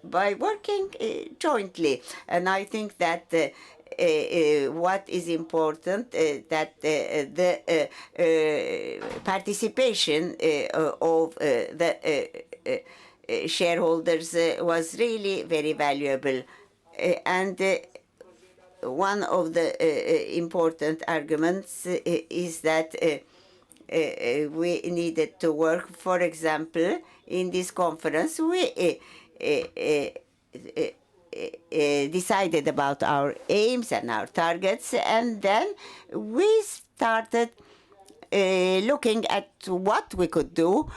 by working jointly. And I think that what is important that the participation of the shareholders was really very valuable. And one of the important arguments is that we needed to work. For example, in this conference, we decided about our aims and our targets, and then we started looking at what we could do.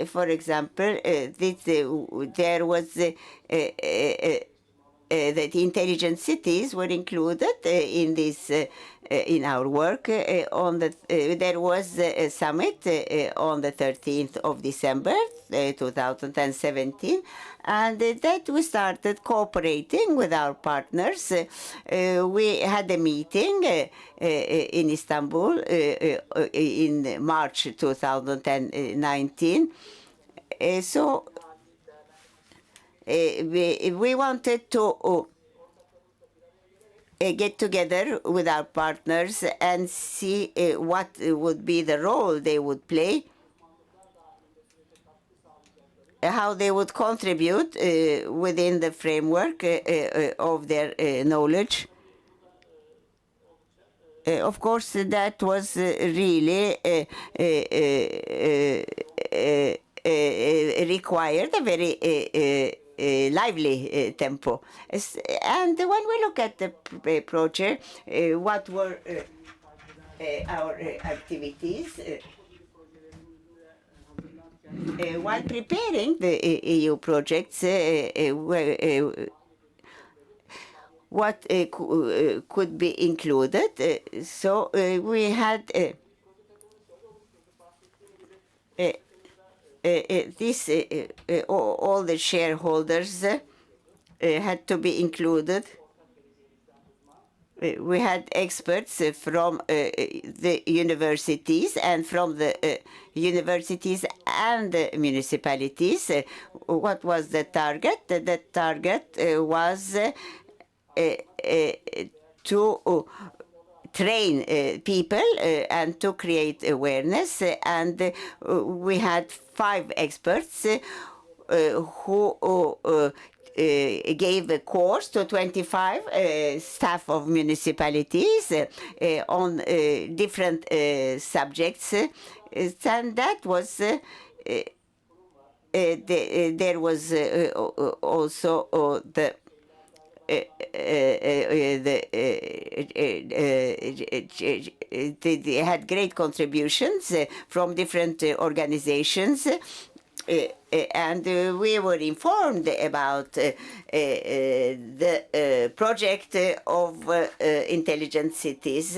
For example, there was that intelligent cities were included in this in our work. There was a summit on the 13th of December 2017, and that we started cooperating with our partners. We had a meeting in Istanbul in March 2019. So we wanted to get together with our partners and see what would be the role they would play, how they would contribute within the framework of their knowledge. Of course, that was really required a very lively tempo. And when we look at the project, what were our activities? While preparing the EU projects, what could be included? So we had all the shareholders had to be included. We had experts from the universities and from the universities and the municipalities. What was the target? The target was to train people and to create awareness. And we had 5 experts who gave a course to 25 staff of municipalities on different subjects. And that was there was also they had great contributions from different organizations. And we were informed about the project of intelligent cities.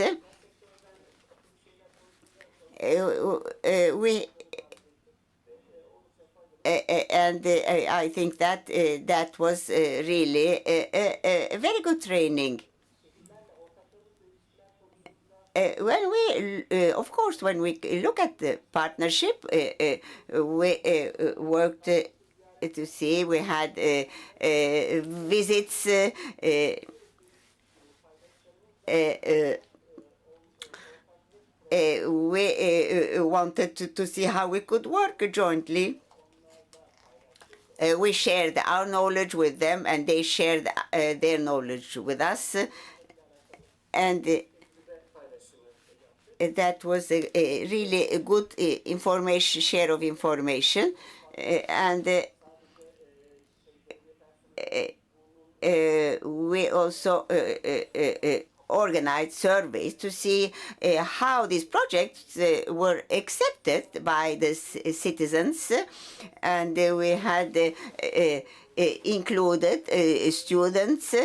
I think that that was really a very good training. When we, of course, when we look at the partnership, we worked to see. We had visits. We wanted to see how we could work jointly. we shared our knowledge with them, and they shared their knowledge with us. And that was a really a good information share of information. And we also organized surveys to see how these projects were accepted by the citizens, and we had included students,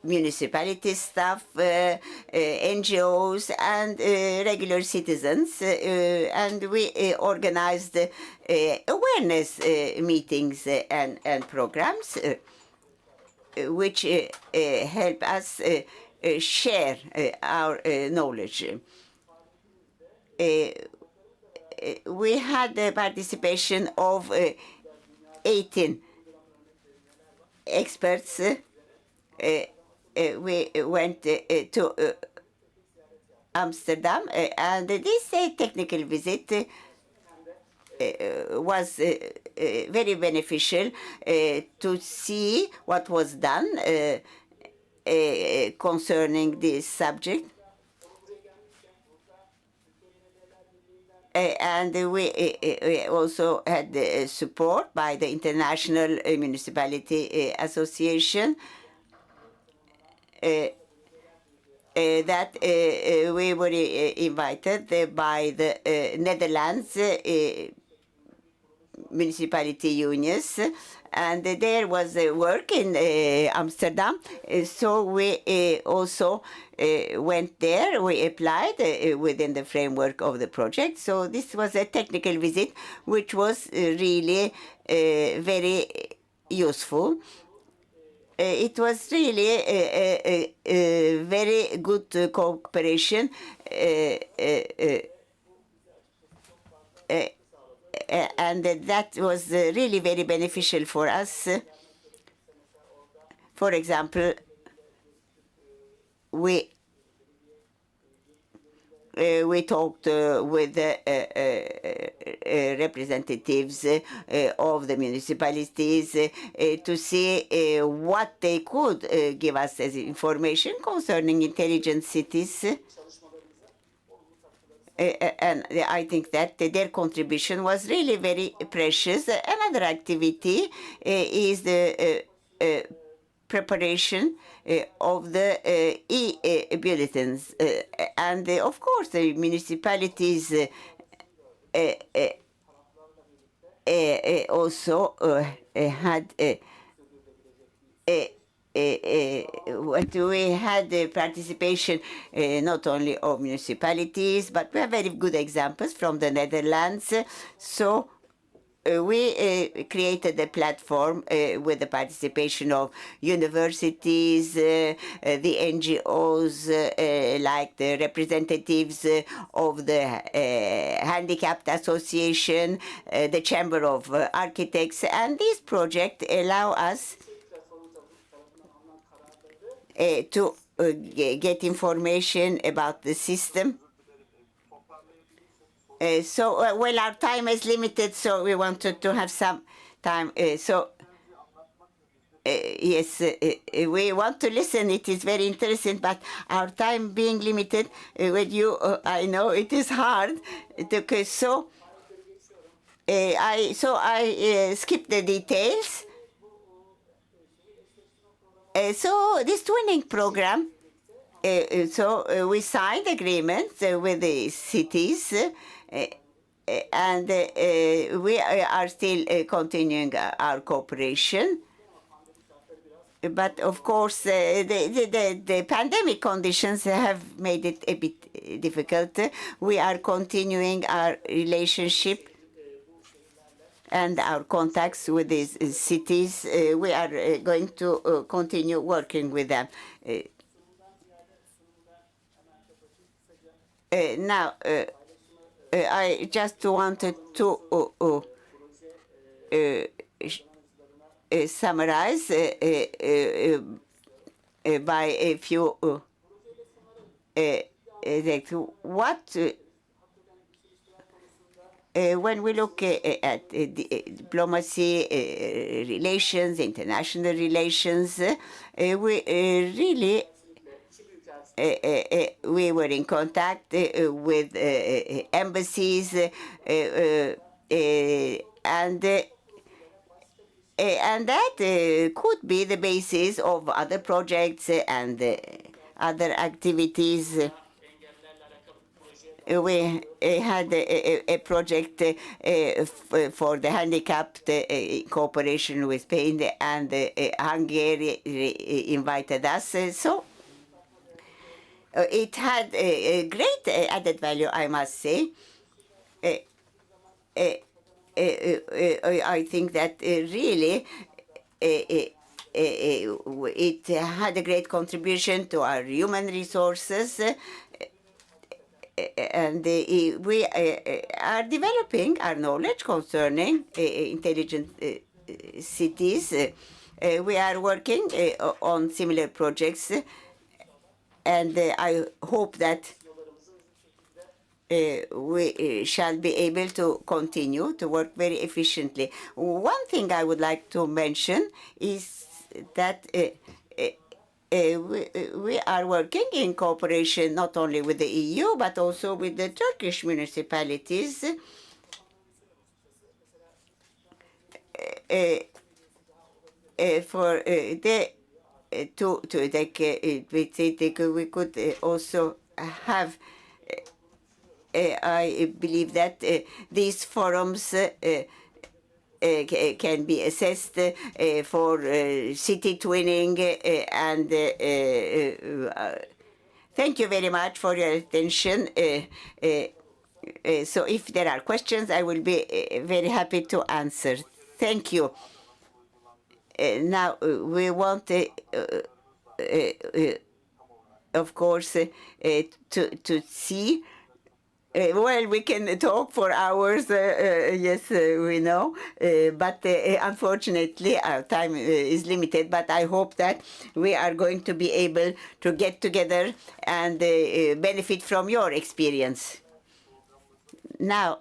municipality staff, NGOs, and regular citizens, and we organized awareness meetings and programs, which help us share our knowledge. We had the participation of 18 experts. We went to Amsterdam, and this technical visit was very beneficial to see what was done concerning this subject. And we also had support by the International Municipality Association, that we were invited by the Netherlands municipality unions, and there was work in Amsterdam. So we also went there. We applied within the framework of the project. So this was a technical visit, which was really very useful. It was really a very good cooperation, and that was really very beneficial for us. For example, we talked with the representatives of the municipalities to see what they could give us as information concerning intelligent cities. And I think that their contribution was really very precious. Another activity is the preparation of the e-bulletins. And of course, the municipalities also had what we had the participation not only of municipalities, but we have very good examples from the Netherlands. So we created a platform with the participation of universities, the NGOs, like the representatives of the Handicapped Association, the Chamber of Architects, and this project allow us to get information about the system. Well, our time is limited, so we wanted to have some time. Yes, we want to listen. It is very interesting, but our time being limited, with you, I know it is hard. So I skipped the details. So this twinning program, we signed agreements with the cities, and we are still continuing our cooperation. But of course, the pandemic conditions have made it a bit difficult. We are continuing our relationship and our contacts with these cities. We are going to continue working with them. Now, I just wanted to summarize by a few what when we look at diplomacy relations, international relations, we really we were in contact with embassies and that could be the basis of other projects and other activities. We had a project for the handicapped in cooperation with Spain, and Hungary invited us. So it had a great added value, I must say. I think that really it had a great contribution to our human resources, and we are developing our knowledge concerning intelligent cities. We are working on similar projects, and I hope that we shall be able to continue to work very efficiently. One thing I would like to mention is that we are working in cooperation not only with the EU but also with the Turkish municipalities for we could also have. I believe that these forums can be assessed for city twinning and thank you very much for your attention. So if there are questions, I will be very happy to answer. Thank you. Now, we want, of course, to see. Well, we can talk for hours, yes, we know, but unfortunately our time is limited, but I hope that we are going to be able to get together and benefit from your experience. Now,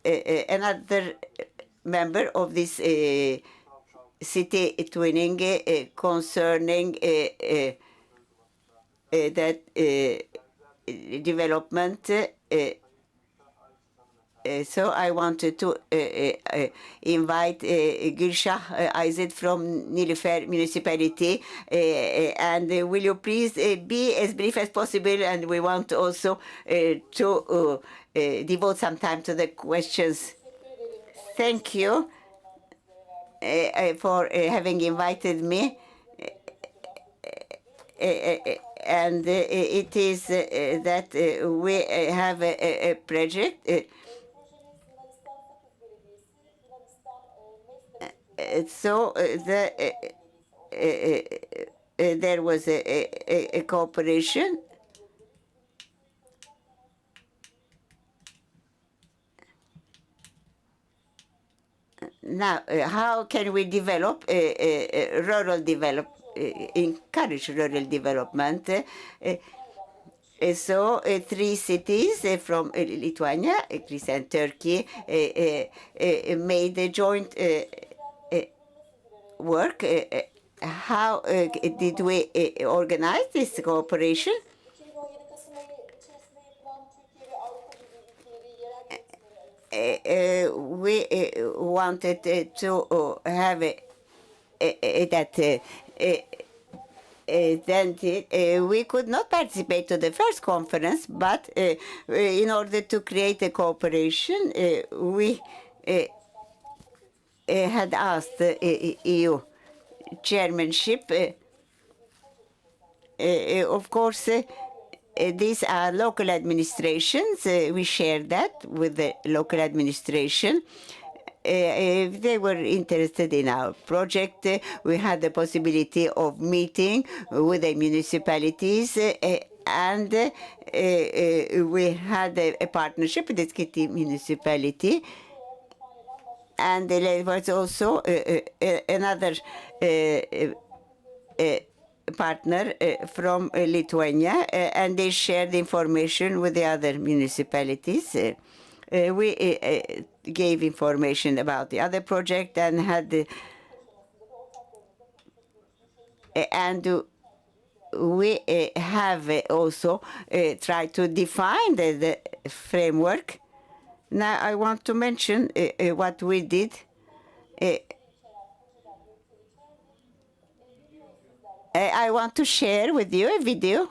another member of this city twinning concerning that development. So I wanted to invite Gülşah Aizet from Nilüfer Municipality. And will you please be as brief as possible? And we want also to devote some time to the questions. Thank you for having invited me. And it is that we have a project. So there was a cooperation. Now, how can we develop rural development? Encourage rural development. So 3 cities from Lithuania, Greece and Turkey made a joint work. How did we organize this cooperation? We wanted to have that then we could not participate to the first conference, but in order to create a cooperation, we had asked the EU chairmanship. Of course, these are local administrations. We share that with the local administration. They were interested in our project. We had the possibility of meeting with the municipalities and we had a partnership with the Skiti municipality. And there was also another partner from Lithuania, and they shared information with the other municipalities. We gave information about the other project and had and we have also tried to define the framework. Now I want to mention what we did. I want to share with you a video.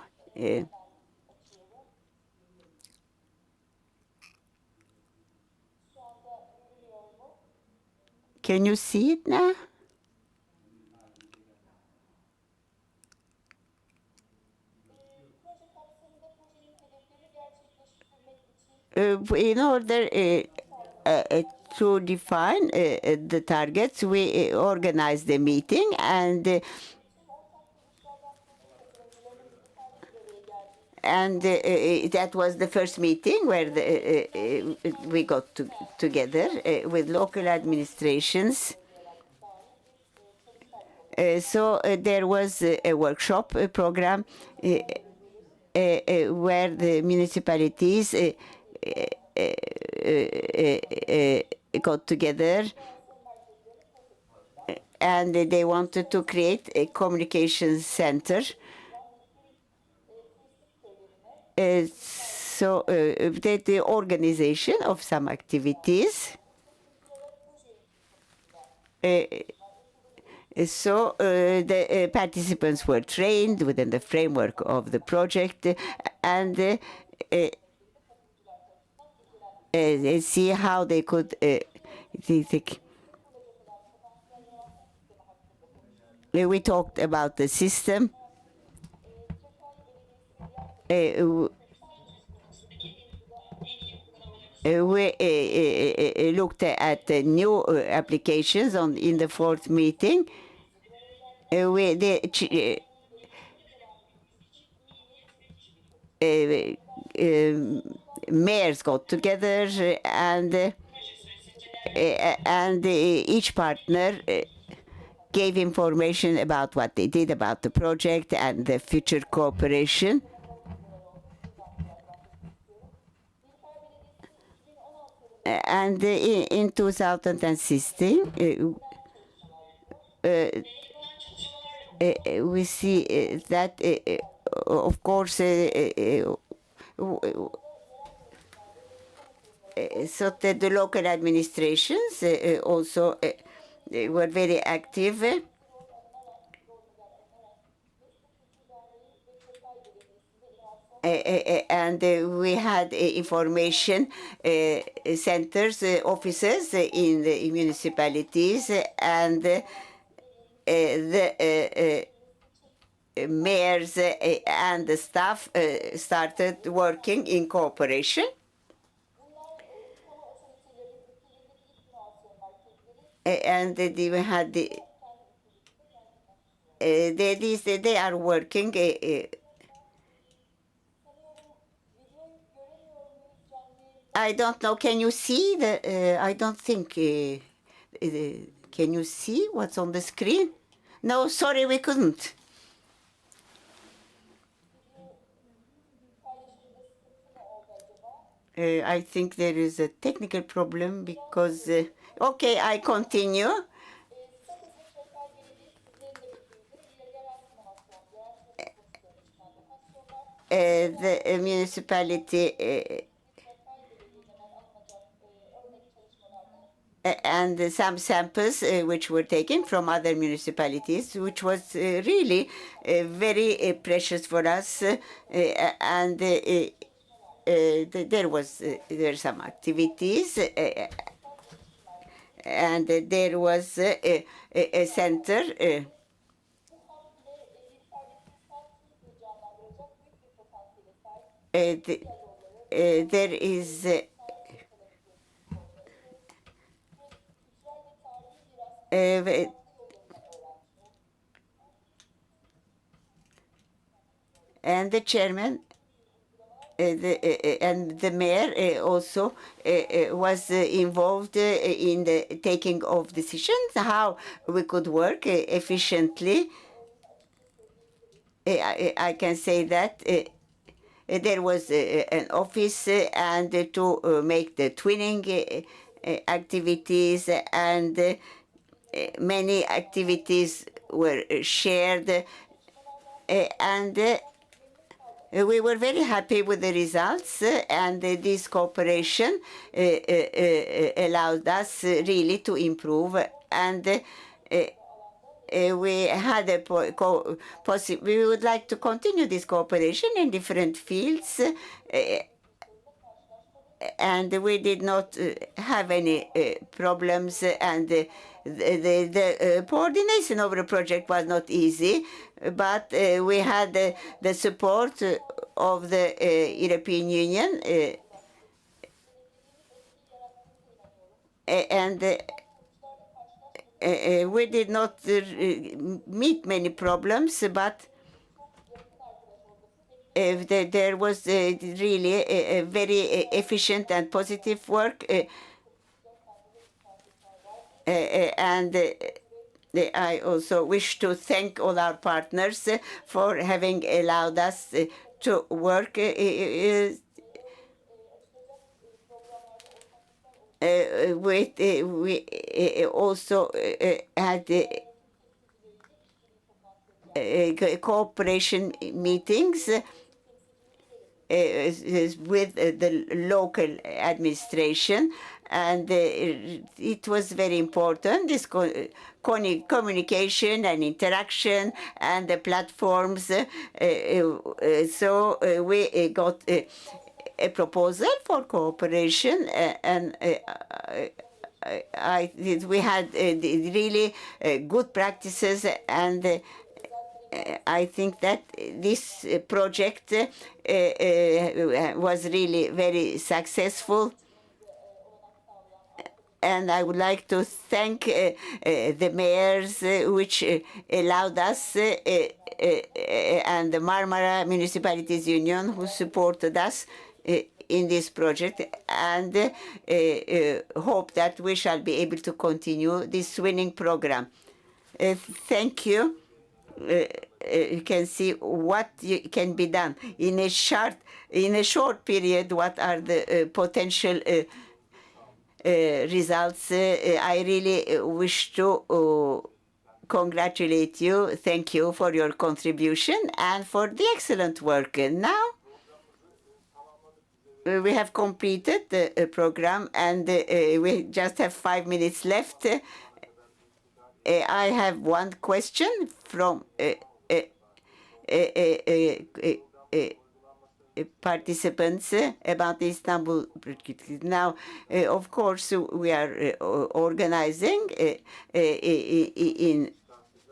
Can you see it now? In order to define the targets, we organized the meeting, and that was the first meeting where we got together with local administrations. So there was a workshop program where the municipalities got together, and they wanted to create a communication center. So the organization of some activities. So the participants were trained within the framework of the project, and see how they could we talked about the system. We looked at new applications in the fourth meeting. Mayors got together, and each partner gave information about what they did about the project and the future cooperation. And in 2016, we see that, of course, so that the local administrations also were very active. And we had information centers, offices in the municipalities, and the mayors and the staff started working in cooperation. And they had they are working. I don't know. Can you see the? I don't think. Can you see what's on the screen? No, sorry, we couldn't. I think there is a technical problem because. Okay, I continue. The municipality and some samples which were taken from other municipalities, which was really very precious for us, and there were some activities, and there was a center. There is and the chairman and the mayor also was involved in the taking of decisions, how we could work efficiently. I can say that there was an office and to make the twinning activities, and many activities were shared, and we were very happy with the results, and this cooperation allowed us really to improve, and we had we would like to continue this cooperation in different fields, and we did not have any problems, and the coordination of the project was not easy, but we had the support of the European Union, and we did not meet many problems, but there was really a very efficient and positive work, and I also wish to thank all our partners for having allowed us to work with. We also had cooperation meetings with the local administration, and it was very important, this communication and interaction and the platforms. So we got a proposal for cooperation, and we had really good practices, and I think that this project was really very successful, and I would like to thank the mayors which allowed us, and the Marmara Municipalities Union who supported us in this project, and hope that we shall be able to continue this winning program. Thank you. You can see what can be done in a short period. What are the potential results? I really wish to congratulate you. Thank you for your contribution and for the excellent work. Now we have completed the program, and we just have 5 minutes left. I have one question from participants about the Istanbul. Now, of course, we are organizing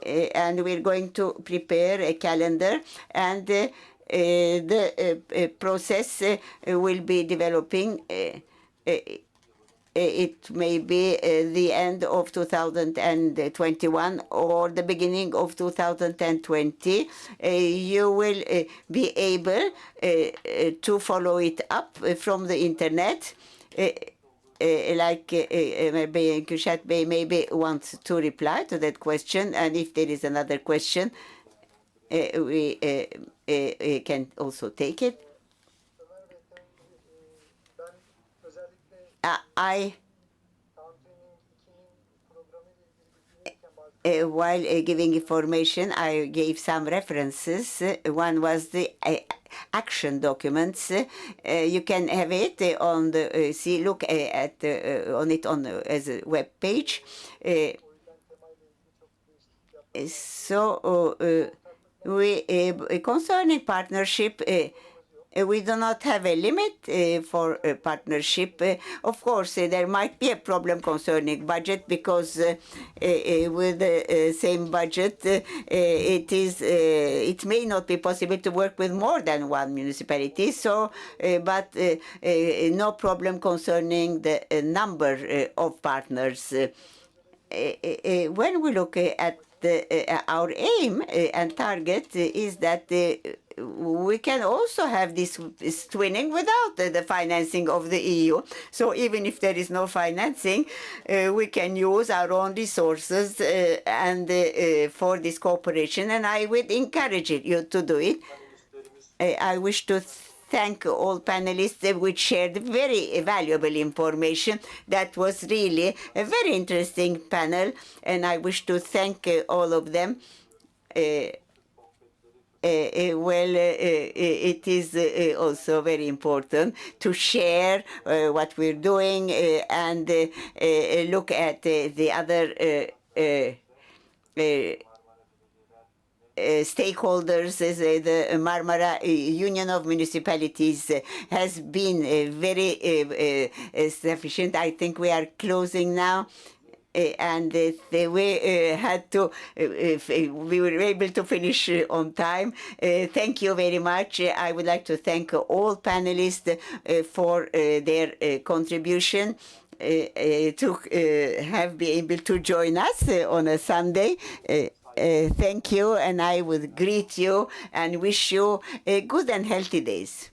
and we're going to prepare a calendar, and the process will be developing. It may be the end of 2021 or the beginning of 2020. You will be able to follow it up from the internet. Like maybe Kürşat Bey maybe wants to reply to that question, and if there is another question, we can also take it. While giving information, I gave some references. One was the action documents. You can have it on the look at on it on as a web page. So concerning partnership. We do not have a limit for partnership. Of course, there might be a problem concerning budget, because with the same budget, it may not be possible to work with more than one municipality. So, but no problem concerning the number of partners. When we look at our aim and target is that we can also have this twinning without the financing of the EU. So even if there is no financing, we can use our own resources and for this cooperation, and I would encourage you to do it. I wish to thank all panelists which shared very valuable information. That was really a very interesting panel, and I wish to thank all of them. It is also very important to share what we're doing and look at the other stakeholders. The Marmara Union of Municipalities has been very sufficient. I think we are closing now. And we had to, we were able to finish on time. Thank you very much. I would like to thank all panelists for their contribution to have been able to join us on a Sunday. Thank you, and I would greet you and wish you good and healthy days.